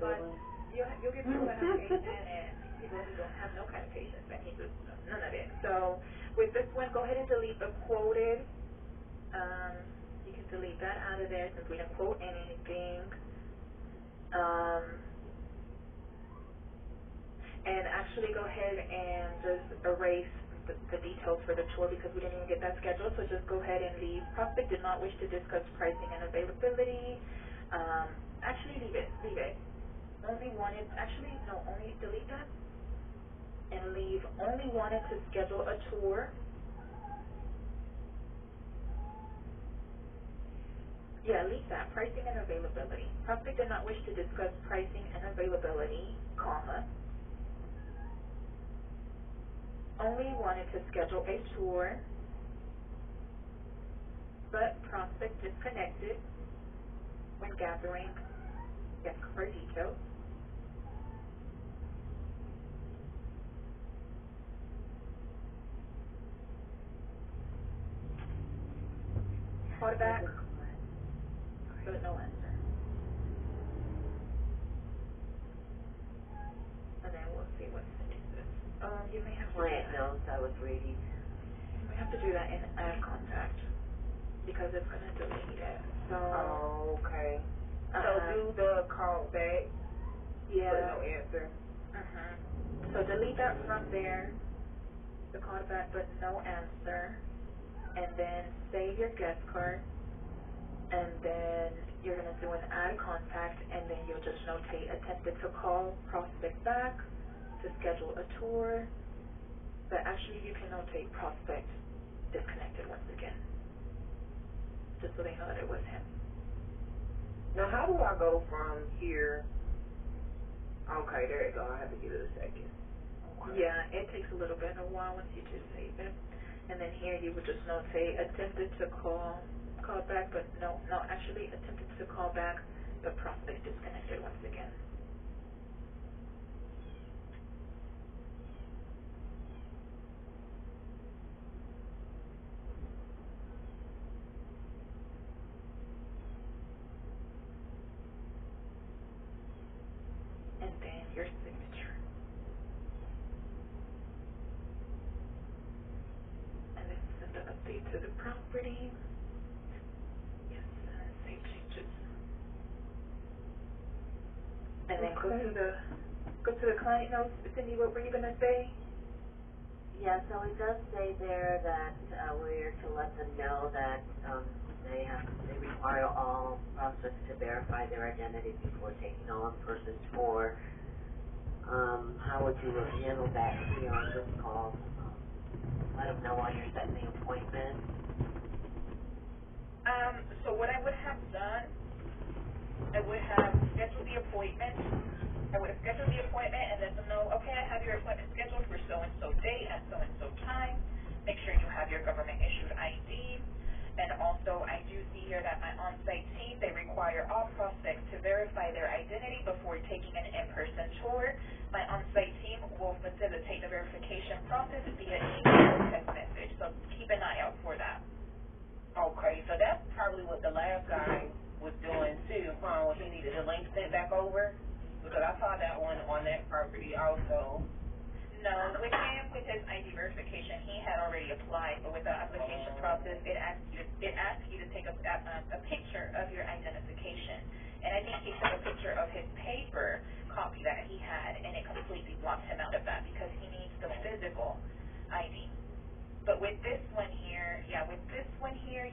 you'll get people that have patience and people who don't have no kind of patience, and he just, none of it. So, with this one, go ahead and delete the quoted. You can delete that out of there since we didn't quote anything. And actually go ahead and just erase the details for the tour because we didn't even get that scheduled. So just go ahead and leave. Prospect did not wish to discuss pricing and availability. Actually leave it. Only delete that and leave only wanted to schedule a tour. Yeah, leave that. Pricing and availability. Prospect did not wish to discuss pricing and availability, comma. Only wanted to schedule a tour, but prospect disconnected when gathering guest car details. Call back, but no answer. And then we'll see what finishes this. You may have to Client notes I was reading. You may have to do that in add contact because it's going to delete it. So. Oh, okay. So do the call back. Yeah. But no answer. So delete that from there. The call back, but no answer. And then save your guest card. And then you're going to do an add contact, and then you'll just notate attempted to call prospect back to schedule a tour. But actually you can notate prospect disconnected once again, just so they know that it was him. Now how do I go from here? Okay, there you go. I have to give it a second. Okay. Yeah, it takes a while once you do save it. And then here you would just notate attempted to call back, but actually attempted to call back, but prospect disconnected once again. And then your signature. And then send the update to the property. Yes, and save changes. And then go to the client notes. Cindy, what were you gonna say? Yeah, so it does say there that we're to let them know that they require all prospects to verify their identity before taking on person tour. How would you handle that here on this call? Let them know while you're setting the appointment. So what I would have done, I would have scheduled the appointment. I would have scheduled the appointment and let them know, okay, I have your appointment scheduled for so-and-so date at so-and-so time. Make sure you have your government-issued ID. And also, I do see here that my on-site team, they require all prospects to verify their identity before taking an in-person tour. My on-site team will facilitate the verification process via email or text message. So keep an eye out for that. Okay, so that's probably what the last guy was doing too, when he needed a link sent back over, because I saw that one on that property also. No, with him, with his ID verification, he had already applied, but with the application process, it asks you to take a picture of your identification. And I think he took a picture of his paper copy that he had, and it completely blocked him out of that because he needs the physical ID. But with this one here,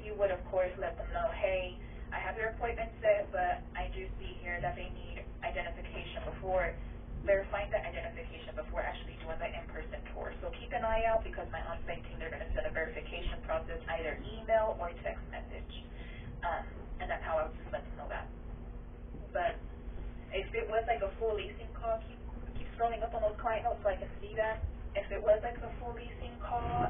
you would, of course, let them know, hey, I have your appointment set, but I do see here that they need identification before, verifying the identification before actually doing the in-person tour. So keep an eye out because my on-site team, they're going to send a verification process, either email or text message. And that's how I would just let them know that. But if it was like a full leasing call, keep scrolling up on those client notes so I can see that. If it was like a full leasing call,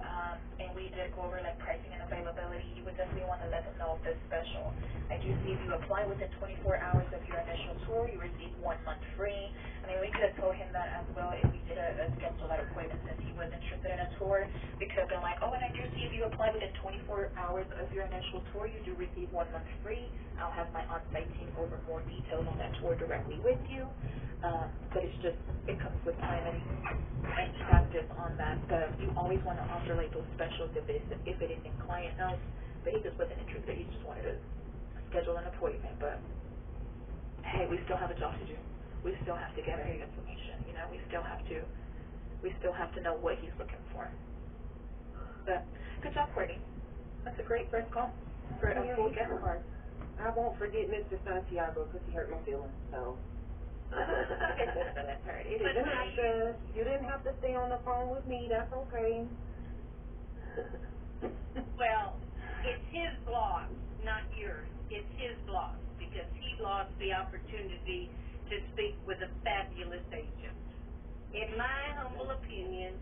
and we did go over like pricing and availability, you would definitely want to let them know of this special. I do see if you apply within 24 hours of your initial tour, you receive 1 month free. I mean, we could have told him that as well if we did a schedule that appointment since he was interested in a tour. tour, because they're like, oh, and I do see if you apply within 24 hours of your initial tour, you do receive 1 month free. I'll have my on-site team go over more details on that tour directly with you. But it's just, it comes with time and practice on that. But you always want to offer like those specials if it isn't client notes. But he just wasn't interested. He just wanted to schedule an appointment. But hey, we still have a job to do. We still have to get his information. You know, we still have to know what he's looking for. But good job, Courtney. That's a great first call for a full guest card. I won't forget Mr. Santiago because he hurt my feelings. So. You didn't have to stay on the phone with me. That's okay. Well, it's his loss, not yours. It's his loss because he lost the opportunity to speak with a fabulous agent. In my humble opinion,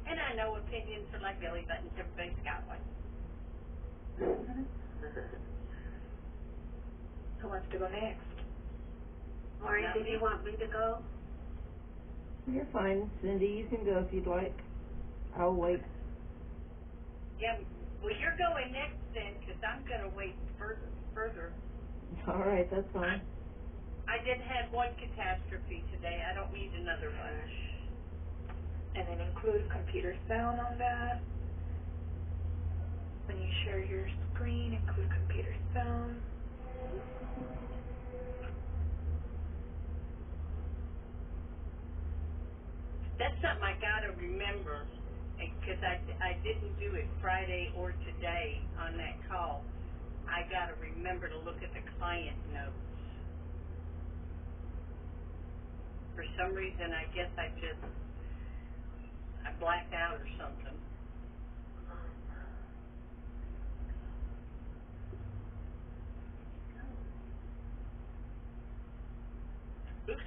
and I know opinions are like belly buttons, everybody's got one. Who wants to go next? Maureen, did you want me to go? You're fine, Cindy. You can go if you'd like. I'll wait. Yeah, well, you're going next then, because I'm going to wait further. All right, that's fine. I did have one catastrophe today. I don't need another one. And then include computer sound on that. When you share your screen, include computer sound. That's something I got to remember, because I didn't do it Friday or today on that call. I got to remember to look at the client notes. For some reason, I guess I blacked out or something. Oops.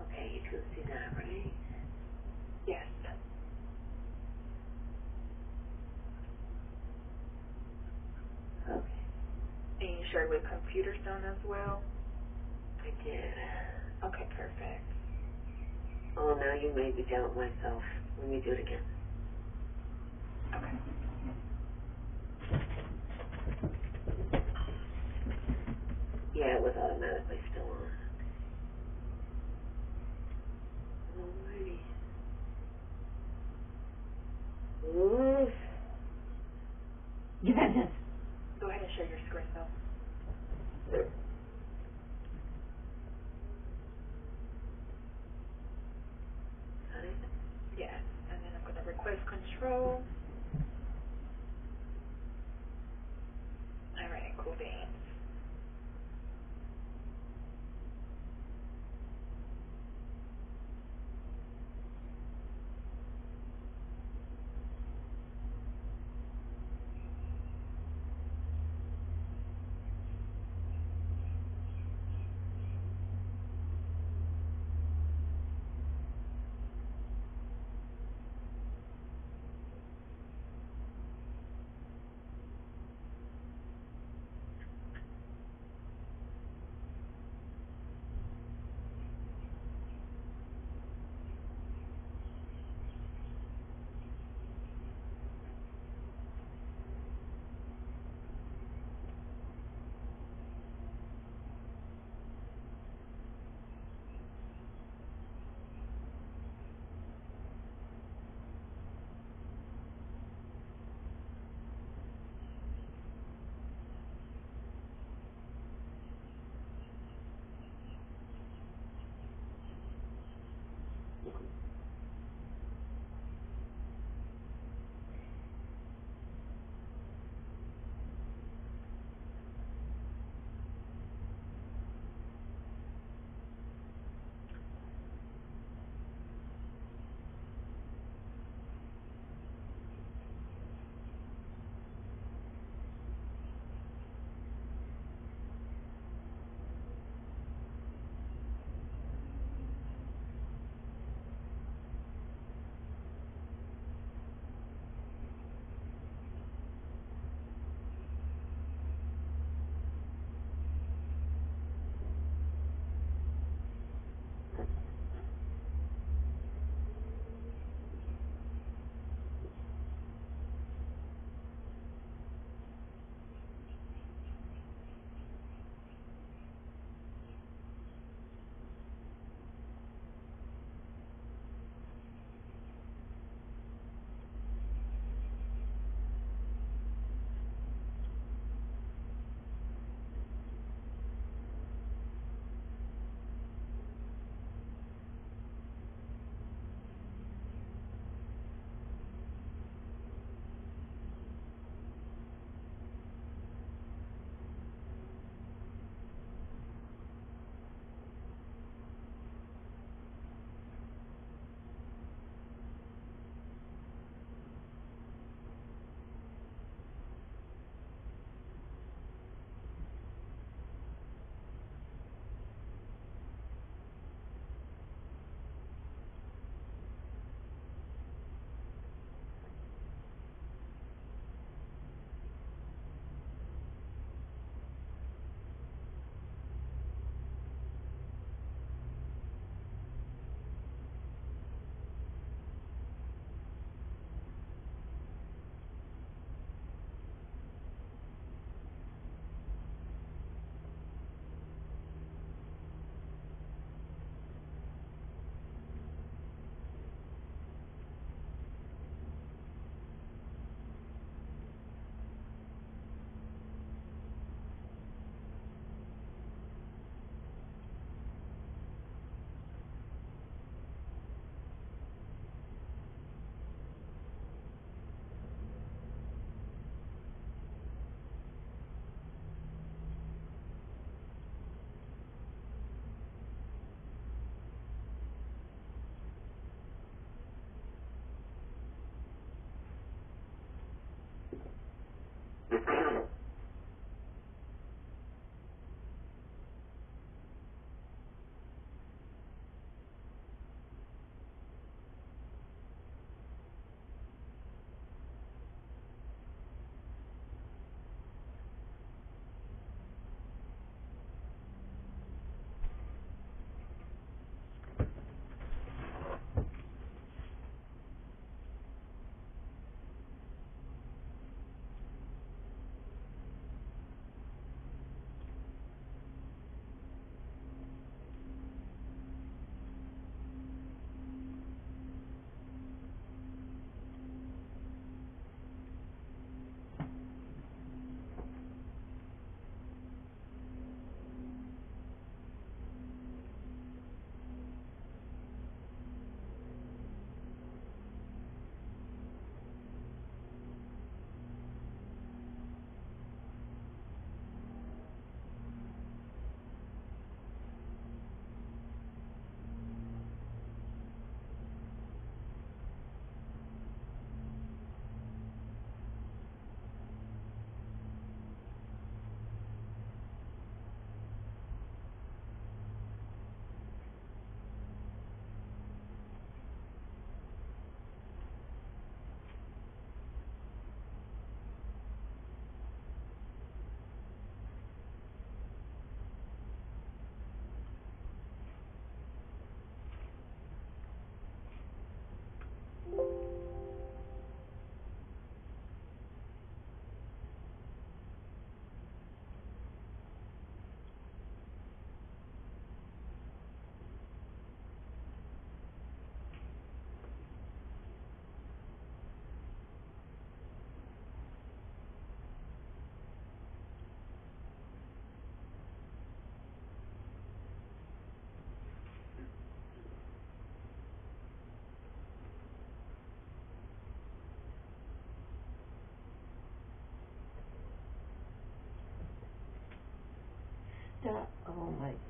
Okay, you can see that, right? Yes. Okay. And you share with computer sound as well? I did. Okay, perfect. Oh, now you made me doubt myself. Let me do it again. Okay. Yeah, it was automatically still on. Alrighty. Oof. You got this. Go ahead and share your screen though. Got it? Yes. And then I'm going to request control. All right, cool beans.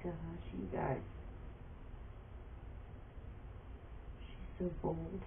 gosh, you guys. She's so bold.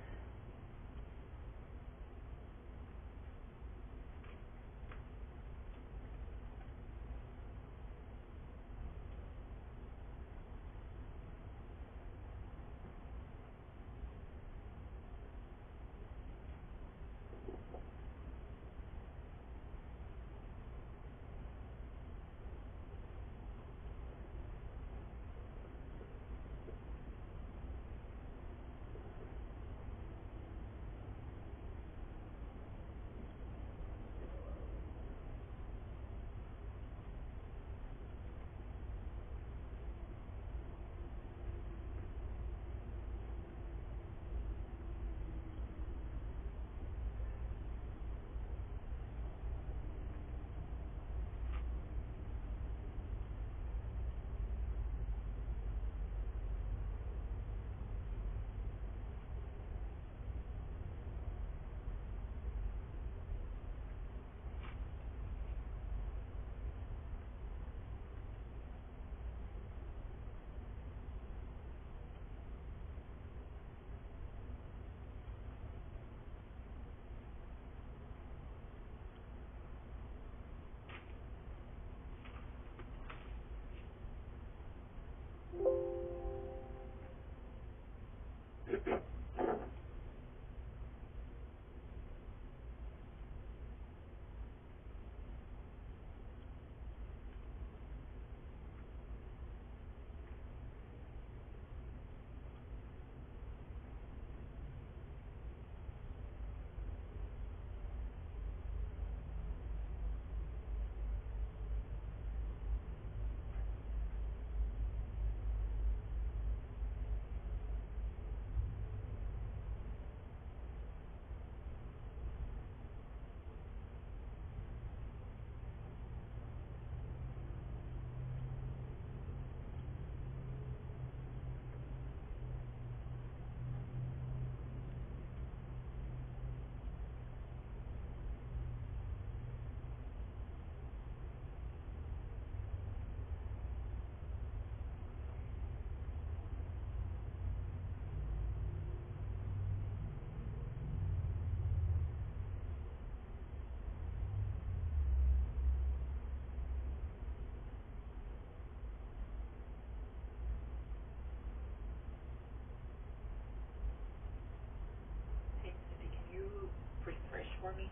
Hey, Cindy, can you refresh for me?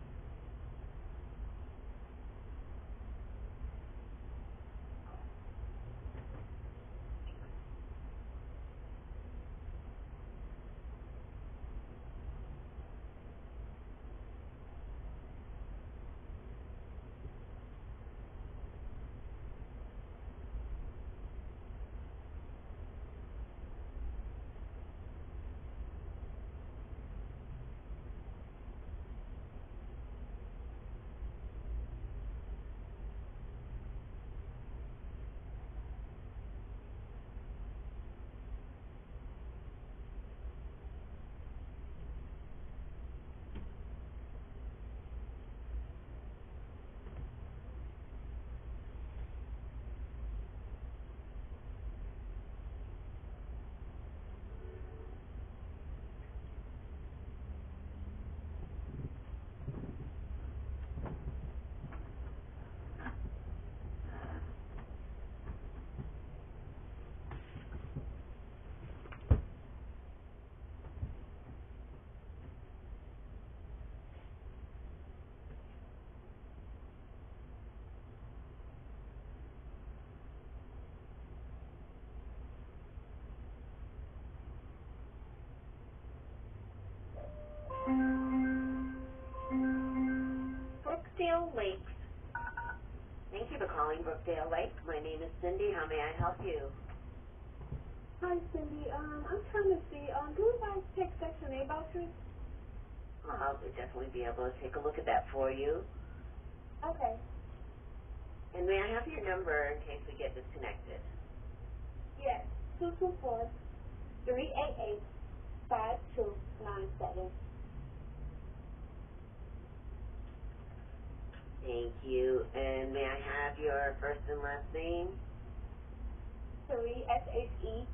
Brookdale Lakes. Thank you for calling Brookdale Lake. My name is Cindy. How may I help you? Hi, Cindy. I'm trying to see, do you guys take Section 8 vouchers? I'll definitely be able to take a look at that for you. Okay. And may I have your number in case we get disconnected? Yes. 224-388-5297. Thank you. And may I have your first and last name? Sheree, Sherrie,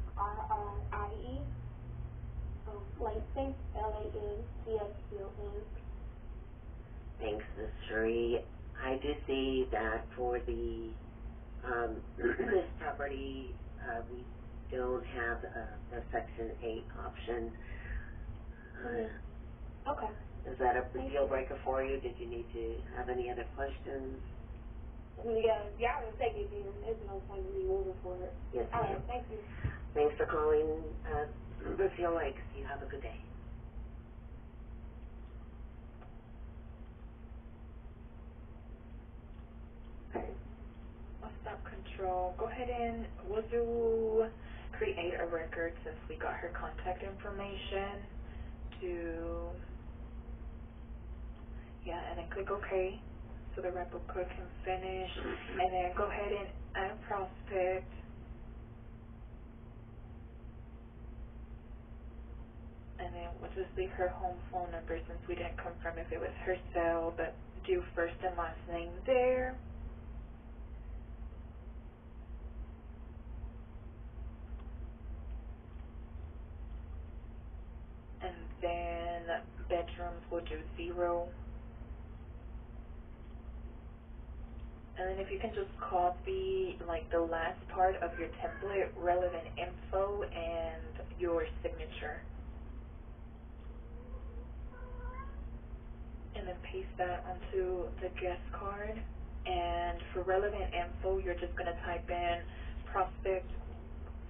Langston, Langston. Thanks, Ms. Cherie. I do see that for the, this property, we don't have, the Section 8 option. Okay. Is that a deal breaker for you? Did you need to have any other questions? Yeah, y'all will take it then. There's no point in me moving forward. Yes, All ma'am. right, thank you. Thanks for calling, Brookfield Lakes. You have a good day. I'll stop control. Go ahead and we'll do create a record since we got her contact information and then click OK so the replica can finish, and then go ahead and add prospect. And then we'll just leave her home phone number since we didn't confirm if it was her cell, but do first and last name there. And then bedrooms, we'll do 0. And then if you can just copy like the last part of your template, relevant info, and your signature. And then paste that onto the guest card. And for relevant info, you're just going to type in prospect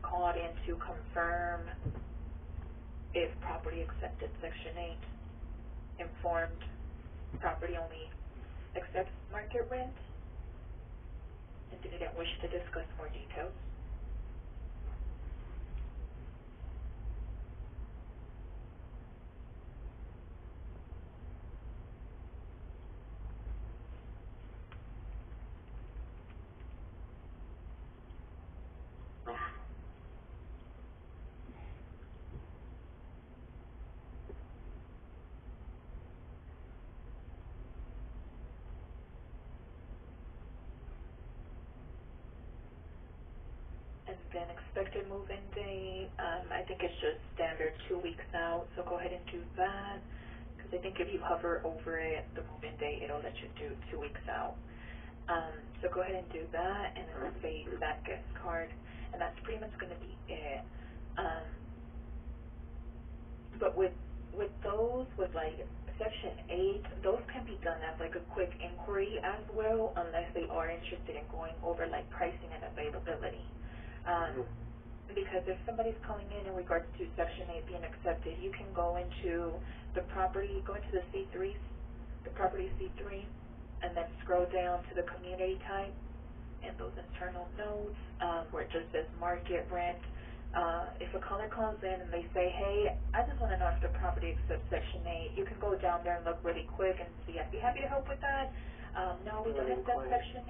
called in to confirm if property accepted Section 8, informed property only accepts market rent, and didn't wish to discuss more details. And then expected move-in date, I think it's just standard 2 weeks out, so go ahead and do that. Because I think if you hover over it, the move-in date, it'll let you do 2 weeks out. So go ahead and do that, and then save that guest card. And that's pretty much going to be it. But with those, with like Section 8, those can be done as like a quick inquiry as well, unless they are interested in going over like pricing and availability. Because if somebody's calling in regards to Section 8 being accepted, you can go into the property, go into the C3, the property C3, and then scroll down to the community type and those internal notes where it just says market rent. If a caller calls in and they say, hey, I just want to know if the property accepts Section 8, you can go down there and look really quick and see, I'd be happy to help with that. No, we don't accept Section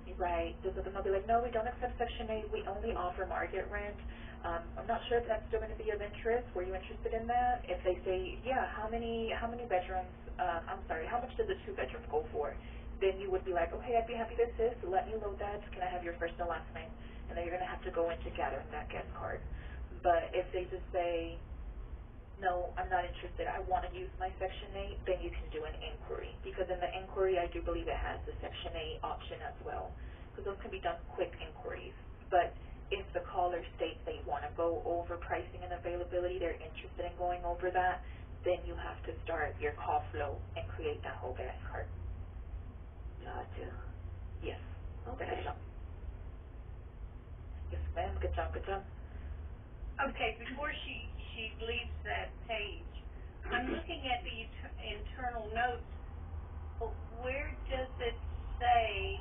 8. Right. So then they'll be like, no, we don't accept Section 8. We only offer market rent. I'm not sure if that's still going to be of interest. Were you interested in that? If they say, yeah, how many bedrooms, how much does a 2-bedroom go for? Then you would be like, okay, I'd be happy to assist. Let me load that. Can I have your first and last name? And then you're going to have to go into gathering that guest card. But if they just say, no, I'm not interested, I want to use my Section 8, then you can do an inquiry. Because in the inquiry, I do believe it has the Section 8 option as well. Because those can be done quick inquiries. But if the caller states they want to go over pricing and availability, they're interested in going over that, then you have to start your call flow and create that whole guest card. Gotcha. Yes. Okay. Good job. Yes, ma'am. Good job, good job. Okay, before she leaves that page, I'm looking at the internal notes. Where does it say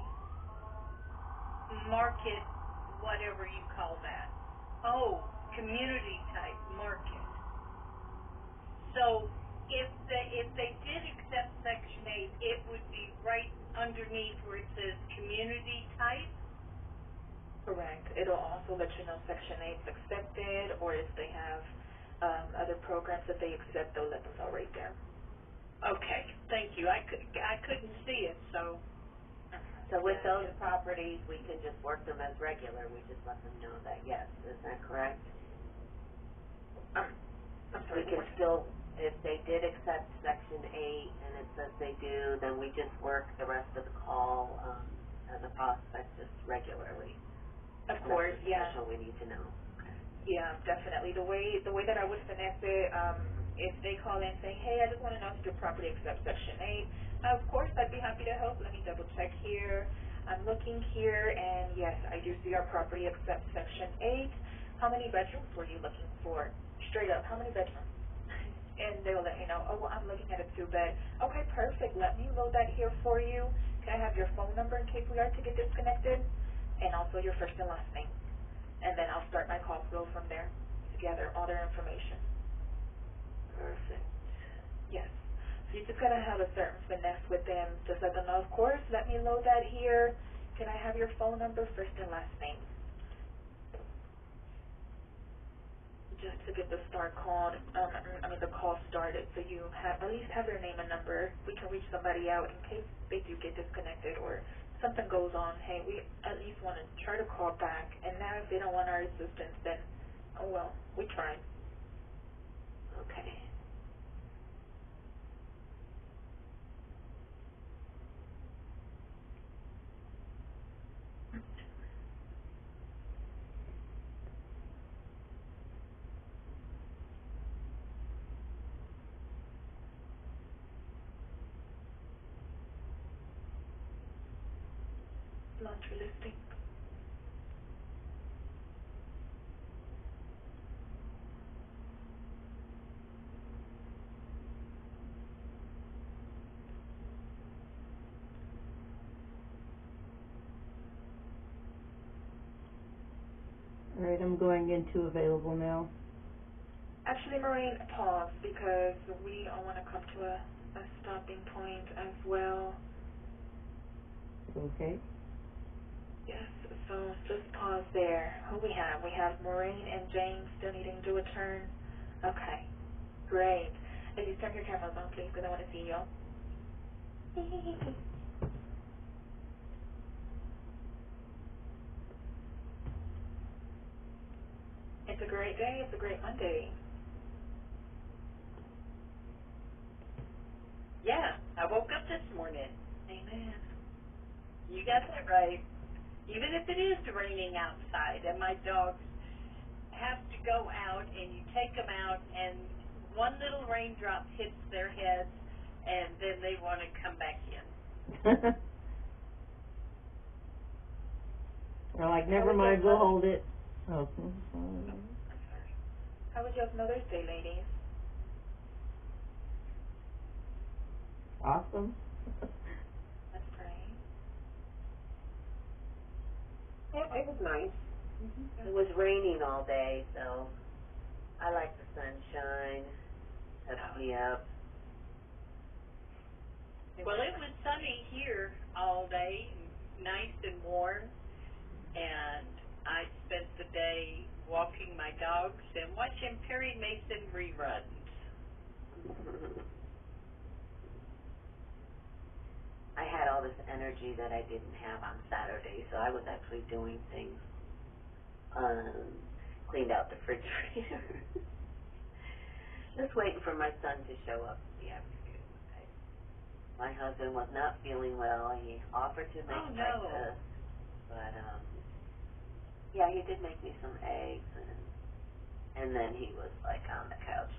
market, whatever you call that? Oh, community type market. So if they did accept Section 8, it would be right underneath where it says community type. Correct. It'll also let you know Section 8 is accepted, or if they have other programs that they accept, they'll let them know right there. Okay, thank you. I couldn't see it, so. So with Yeah. those properties, we can just work them as regular, we just let them know that, yes, is that correct? I'm We sorry. can still, if they did accept section 8 and it says they do, then we just work the rest of the call, as a prospect just regularly. Of course, That's yeah. what we need to know. Yeah, definitely. The way that I would finesse it, if they call in saying, hey, I just want to know if your property accepts Section 8, of course, I'd be happy to help. Let me double check here. I'm looking here, and yes, I do see our property accepts Section 8. How many bedrooms were you looking for? Straight up, how many bedrooms? And they'll let me know, oh, well, I'm looking at a 2-bed. Okay, perfect. Let me load that here for you. Can I have your phone number in case we are to get disconnected? And also your first and last name. And then I'll start my call flow from there to gather all their information. Perfect. Yes. So you just gotta have a certain finesse with them. Just let them know, of course, let me load that here. Can I have your phone number, first and last name? Just to get the the call started, so you have at least have their name and number. We can reach somebody out in case they do get disconnected or something goes on. Hey, we at least want to try to call back. And now if they don't want our assistance, then oh well, we tried. Okay. Laundry listing. All right, I'm going into available now. Actually, Maureen, pause because we all want to come to a stopping point as well. Okay. Yes, so just pause there. Who we have? We have Maureen and James still needing to return. Okay, great. Ladies, turn your cameras on, please, because I want to see y'all. It's a great day. It's a great Monday. Yeah, I woke up this morning. Amen. You got that right. Even if it is raining outside and my dogs have to go out and you take them out and one little raindrop hits their heads and then they want to come back in. They're like, never mind, we'll hold it. Oh, I'm sorry. How was your Mother's Day, ladies? awesome. Let's pray. Yeah, it was nice. It was raining all day, so I like the sunshine. Pepps me up. Well, it was sunny here all day, nice and warm, and I spent the day walking my dogs and watching Perry Mason reruns. I had all this energy that I didn't have on Saturday, so I was actually doing things. Cleaned out the refrigerator. Just waiting for my son to show up in the afternoon. My husband was not feeling well. He offered to make breakfast, but yeah, he did make me some eggs, and then he was like on the couch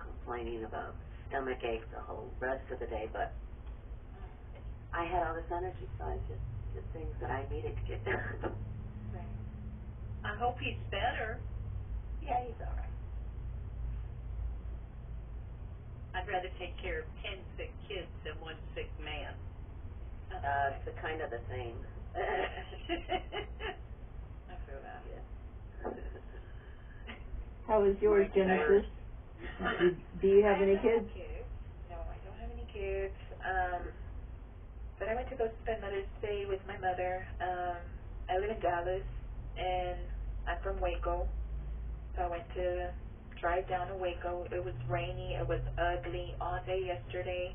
complaining about stomach aches the whole rest of the day. But I had all this energy, so I just did things that I needed to get done. I hope he's better. Yeah, he's all right. I'd rather take care of 10 sick kids than one sick man. It's kind of the same. I feel that. Yeah. How is yours, Genesis? Do you have any kids? No, I don't have any kids. But I went to go spend Mother's Day with my mother. I live in Dallas, and I'm from Waco. So I went to drive down to Waco. It was rainy. It was ugly all day yesterday.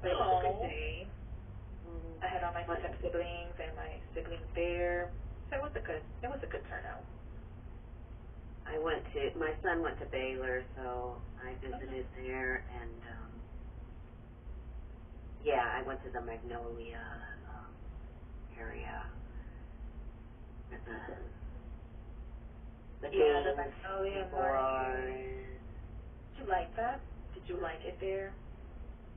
But it was a good day. I had all my siblings and my siblings there. So it was a good turnout. My son went to Baylor, so I visited there, and I went to the Magnolia area. The Magnolia Market. Did you like that? Did you like it there?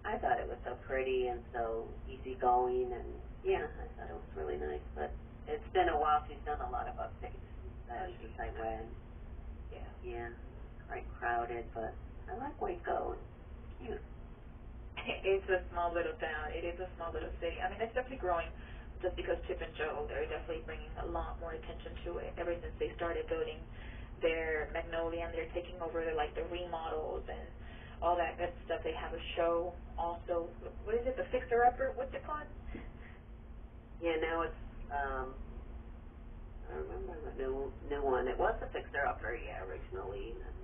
I thought it was so pretty and so easygoing, and I thought it was really nice. But it's been a while. She's done a lot of updates since I went. Yeah, quite crowded, but I like Waco. It's cute. It's a small little town. It is a small little city. I mean, it's definitely growing. Just because Chip and Jo, they're definitely bringing a lot more attention to it ever since they started building their Magnolia, and they're taking over the remodels and all that good stuff. They have a show also. What is it? The Fixer Upper? What's it called? Yeah, now it's I remember the new one. It was the Fixer Upper, originally. And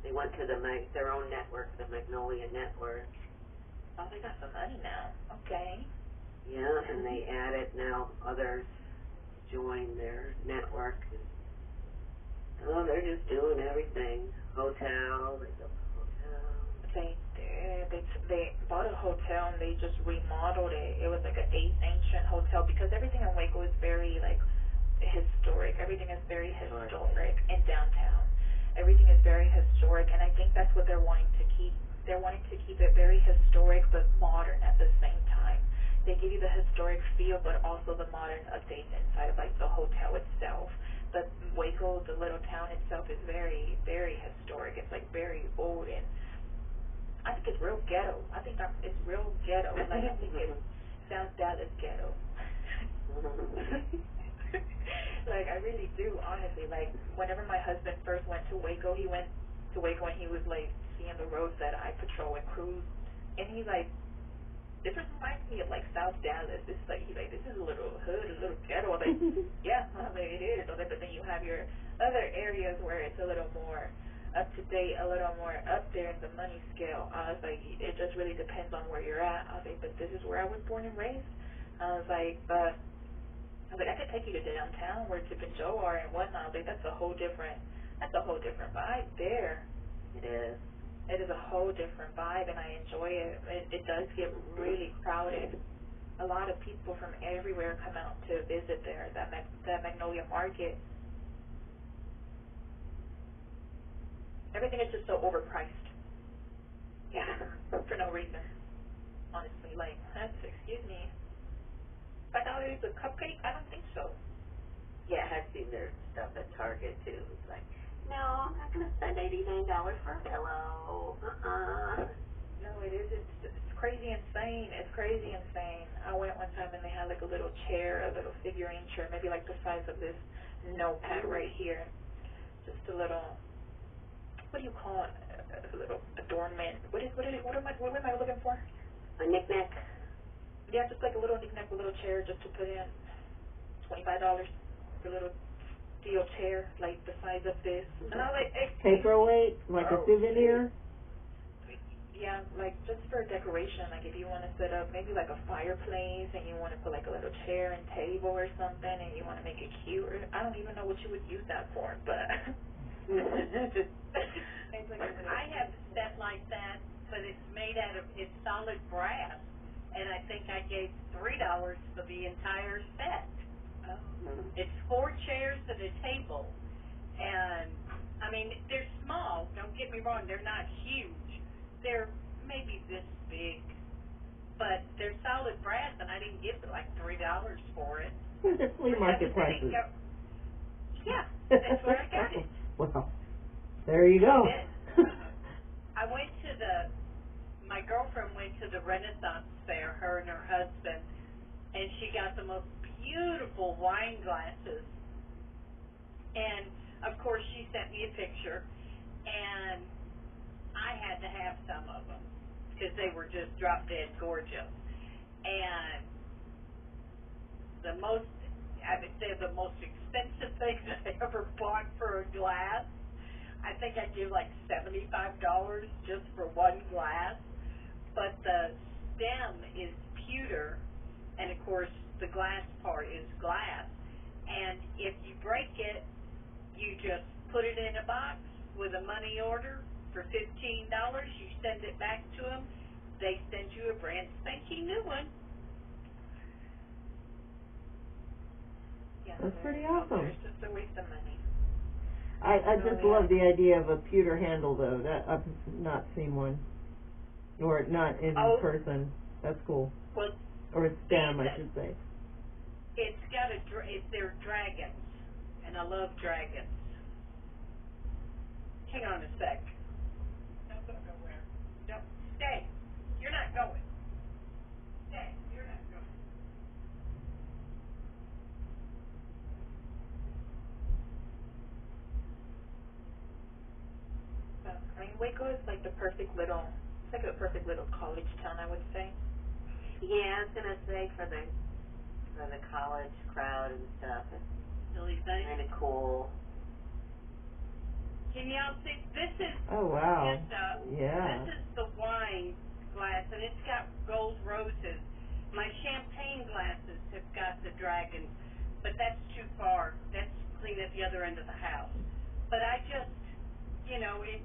they went to their own network, the Magnolia Network. Oh, they got some money now. Okay. Yeah, and they added now others join their network. They're just doing everything. Hotel, they built a hotel. They bought a hotel and they just remodeled it. It was like an ancient hotel, because everything in Waco is very historic. Everything is very historic in downtown. Everything is very historic, and I think that's what they're wanting to keep. They're wanting to keep it very historic but modern at the same time. They give you the historic feel, but also the modern updates inside of the hotel itself. But Waco, the little town itself, is very, very historic. It's very old, and I think it's real ghetto. It's real ghetto. I think it's South Dallas ghetto. I really do, honestly. Whenever my husband first went to Waco, he went to Waco and he was seeing the roads that I patrol and cruise, and he's this reminds me of South Dallas. This this is a little hood, a little ghetto. Yeah, it is. But then you have your other areas where it's a little more up to date, a little more up there in the money scale. I was it just really depends on where you're at. I was but this is where I was born and raised. I was I could take you to downtown where Chip and Jo are and whatnot. That's a whole different vibe there. It is. It is a whole different vibe, and I enjoy it. It does get really crowded. A lot of people from everywhere come out to visit there, that Magnolia Market. Everything is just so overpriced. Yeah, for no reason. Honestly, excuse me, $5 a cupcake? I don't think so. Yeah, I've seen their stuff at Target too. It's no, I'm not going to spend $89 for a pillow. No, it is. It's crazy insane. It's crazy insane. I went one time and they had a little chair, a little figurine chair, maybe the size of this notepad right here. Just a little, what do you call it? A little adornment. What am I looking for? A knick-knack? Yeah, just a little knick-knack, a little chair just to put in. $25. A little steel chair, the size of this. And I was paperweight, a souvenir? Yeah, just for decoration, if you want to set up maybe a fireplace and you want to put a little chair and table or something and you want to make it cute, or I don't even know what you would use that for, but I have a set like that, but it's made out of, it's solid brass, and I think I gave $3 for the entire set. It's 4 chairs and a table, and I mean they're small. Don't get me wrong; they're not huge. They're maybe this big, but they're solid brass, and I didn't give $3 for it. Flea market prices. Yeah, that's where I got it. Well, there you go. I went to my girlfriend went to the Renaissance Fair, her and her husband, and she got the most beautiful wine glasses, and of course she sent me a picture, and I had to have some of them because they were just drop dead gorgeous. And I would say the most expensive things I ever bought for a glass, I think I gave $75 just for one glass, but the stem is pewter, and of course the glass part is glass. And if you break it, you just put it in a box with a money order for $15. You send it back to them. They send you a brand spanking new one. Yeah, That's pretty there's awesome. just a waste of money. I just yeah. love the idea of a pewter handle though. That I've not seen one, or not in person. That's cool. Well, or it's STEM, I should say. It's got they're dragons, and I love dragons. Hang on a sec. Don't go nowhere. Don't stay. You're not going. Stay. You're not going. I mean, Waco is like the perfect little, it's like a perfect little college town, I would say. Yeah, I was gonna say for the college crowd and stuff, it's Really nice. kind of cool. Can y'all see? This is Oh wow. just Yeah. this is the wine glass, and it's got gold roses. My champagne glasses have got the dragons, but that's too far. That's clean at the other end of the house. But I just, you know, it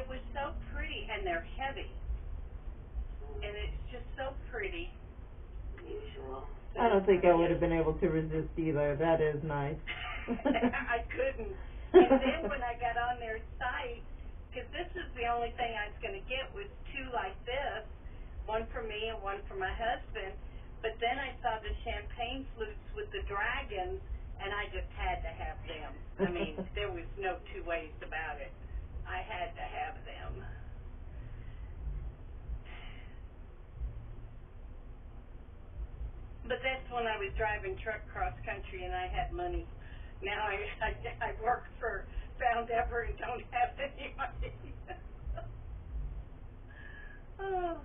was so pretty, and they're heavy, and it's just so pretty. Usual. I don't think I would have been able to resist either. That is nice. I couldn't. And then when I got on their site, because this is the only thing I was going to get was two like this, one for me and one for my husband. But then I saw the champagne flutes with the dragons, and I just had to have them. I mean, there was no two ways about it. I had to have them. But that's when I was driving truck cross country and I had money. Now I work for Found Ever and don't have any money. Oh.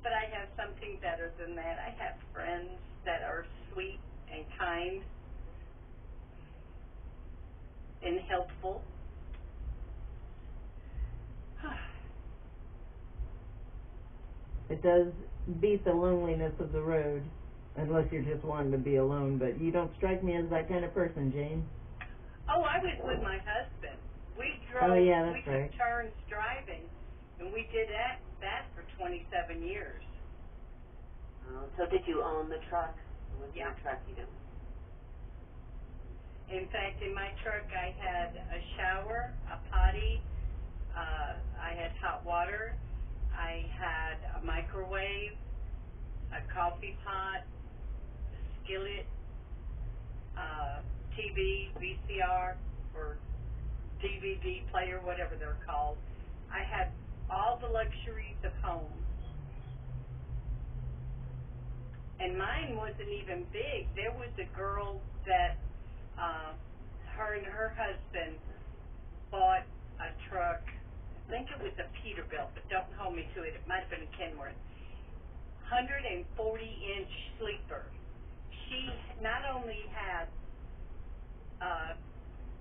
But I have something better than that. I have friends that are sweet and kind and helpful. It does beat the loneliness of the road, unless you're just wanting to be alone, but you don't strike me as that kind of person, Jane. Oh, I was with my husband. We drove, oh, yeah, that's we right. took turns driving, and we did that for 27 years. So did you own the truck? Was Yeah. your truck you know? In fact, in my truck I had a shower, a potty, I had hot water, I had a microwave, a coffee pot, a skillet, TV, VCR, or DVD player, whatever they're called. I had all the luxuries of home. And mine wasn't even big. There was a girl that her and her husband bought a truck. I think it was a Peterbilt, but don't hold me to it. It might have been a Kenworth. 140-inch sleeper. She not only had a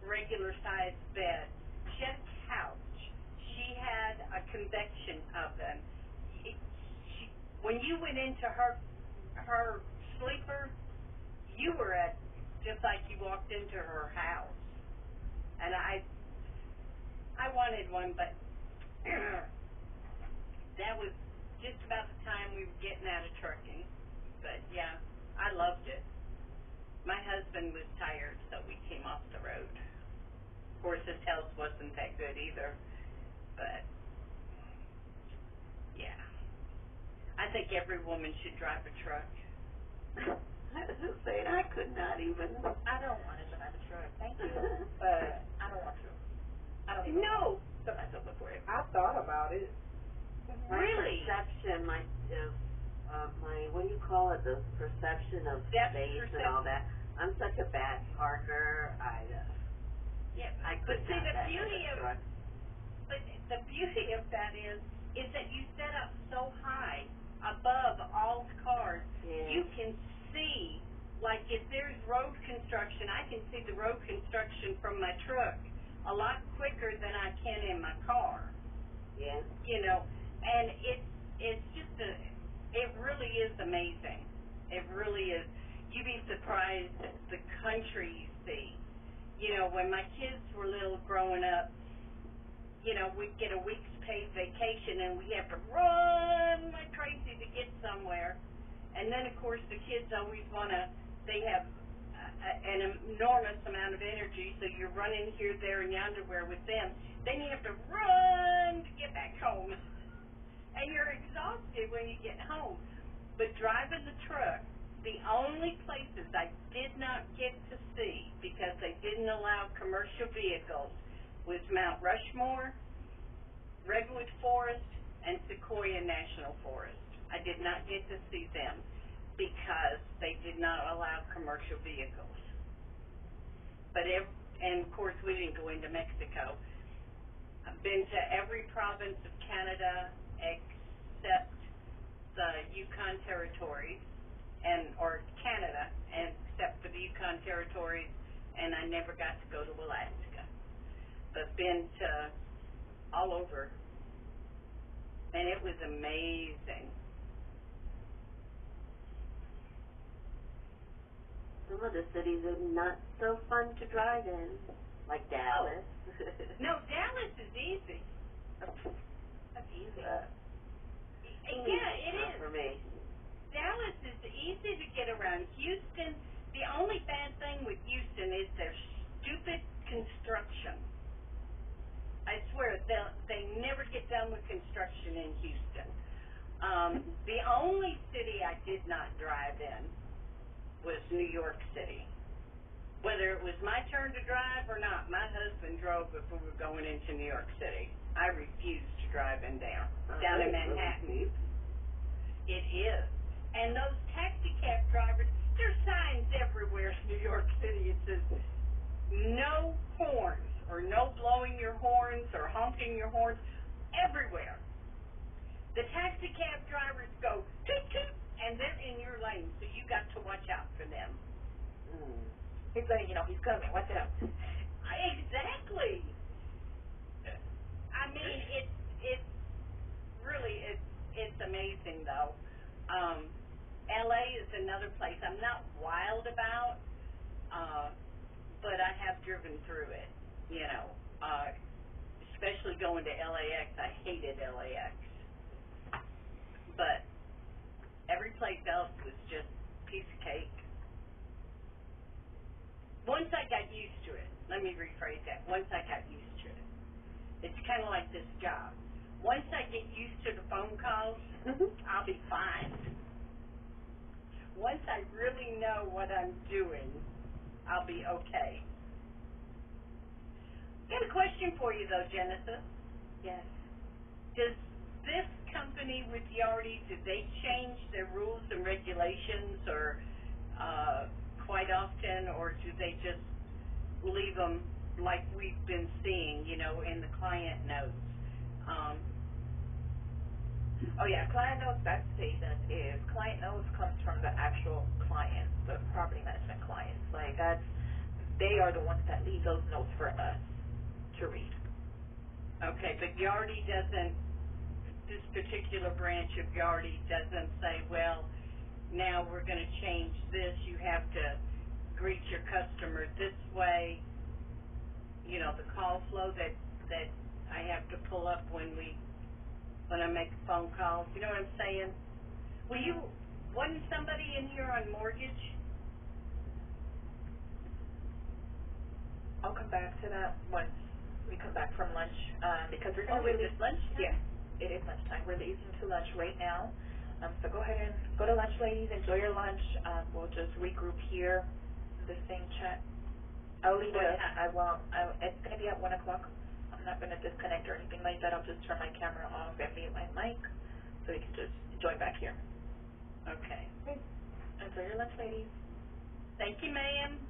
regular-sized bed, she had a couch. She had a convection oven. When you went into her sleeper, you were at just like you walked into her house. And I wanted one, but that was just about the time we were getting out of trucking. But yeah, I loved it. My husband was tired, so we came off the road. Of course, his health wasn't that good either. But yeah, I think every woman should drive a truck. I was just saying, I could not even. I don't want to drive a truck. Thank you, but I don't want to. I don't even No. put myself up for it. I thought about it. Really? Perception, my what do you call it? The perception of space and all that. I'm such a bad parker. I could see, not the back beauty in a of truck. But the beauty of that is that you set up so high above all the cars, you can see, like if there's road construction, I can see the road construction from my truck a lot quicker than I can in my car. Yeah. You know, and it's just amazing. It really is. You'd be surprised at the country you see. You know, when my kids were little growing up, you know, we'd get a week's paid vacation and we have to run like crazy to get somewhere. And then, of course, the kids always want to, they have an enormous amount of energy, so you're running here, there, and yonder with them. Then you have to run to get back home. And you're exhausted when you get home. But driving the truck, the only places I did not get to see because they didn't allow commercial vehicles was Mount Rushmore, Redwood Forest, and Sequoia National Forest. I did not get to see them because they did not allow commercial vehicles. But and of course we didn't go into Mexico. I've been to every province of Canada except the Yukon Territories or Canada, and except for the Yukon Territories, and I never got to go to Alaska. But been to all over, and it was amazing. Some of the cities are not so fun to drive in, like Dallas. No, Dallas is easy. That's easy. Yeah, it is. For me. Dallas is easy to get around. Houston, the only bad thing with Houston is their stupid construction. I swear, they never get done with construction in Houston. The only city I did not drive in was New York City. Whether it was my turn to drive or not, my husband drove if we were going into New York City. I refused to drive in down in Manhattan. It is. And those taxi cab drivers, there's signs everywhere in New York City. It says, no horns, or no blowing your horns, or honking your horns, everywhere. The taxi cab drivers go toot toot, and they're in your lane, so you got to watch out for them. He's letting you know he's coming. Watch out. Exactly. I mean, it's really it's amazing though. LA is another place I'm not wild about, but I have driven through it. You know, especially going to LAX. I hated LAX, but every place else was just piece of cake. Once I got used to it, let me rephrase that. Once I got used to it, it's kind of like this job. Once I get used to the phone calls, I'll be fine. Once I really know what I'm doing, I'll be okay. Got a question for you though, Genesis. Yes. Does this company with Yardi, do they change their rules and regulations or quite often, or do they just leave them like we've been seeing, you know, in the client notes? Oh yeah, client notes, that statement is, client notes comes from the actual clients, the property management clients. Like they are the ones that leave those notes for us to read. Okay, but Yardi doesn't, this particular branch of Yardi doesn't say, well, now we're going to change this, you have to greet your customer this way, you know, the call flow that I have to pull up when I make phone calls, you know what I'm saying? Wasn't somebody in here on mortgage? I'll come back to that once we come back from lunch, because we're going to is it lunchtime? Yeah, it is lunchtime. We're leaving to lunch right now. So go ahead and go to lunch, ladies. Enjoy your lunch. We'll just regroup here in the same chat. I'll leave it. It's going to be at 1 o'clock. I'm not going to disconnect or anything like that. I'll just turn my camera off and mute my mic so we can just join back here. Okay. Enjoy your lunch, ladies. Thank you, ma'am.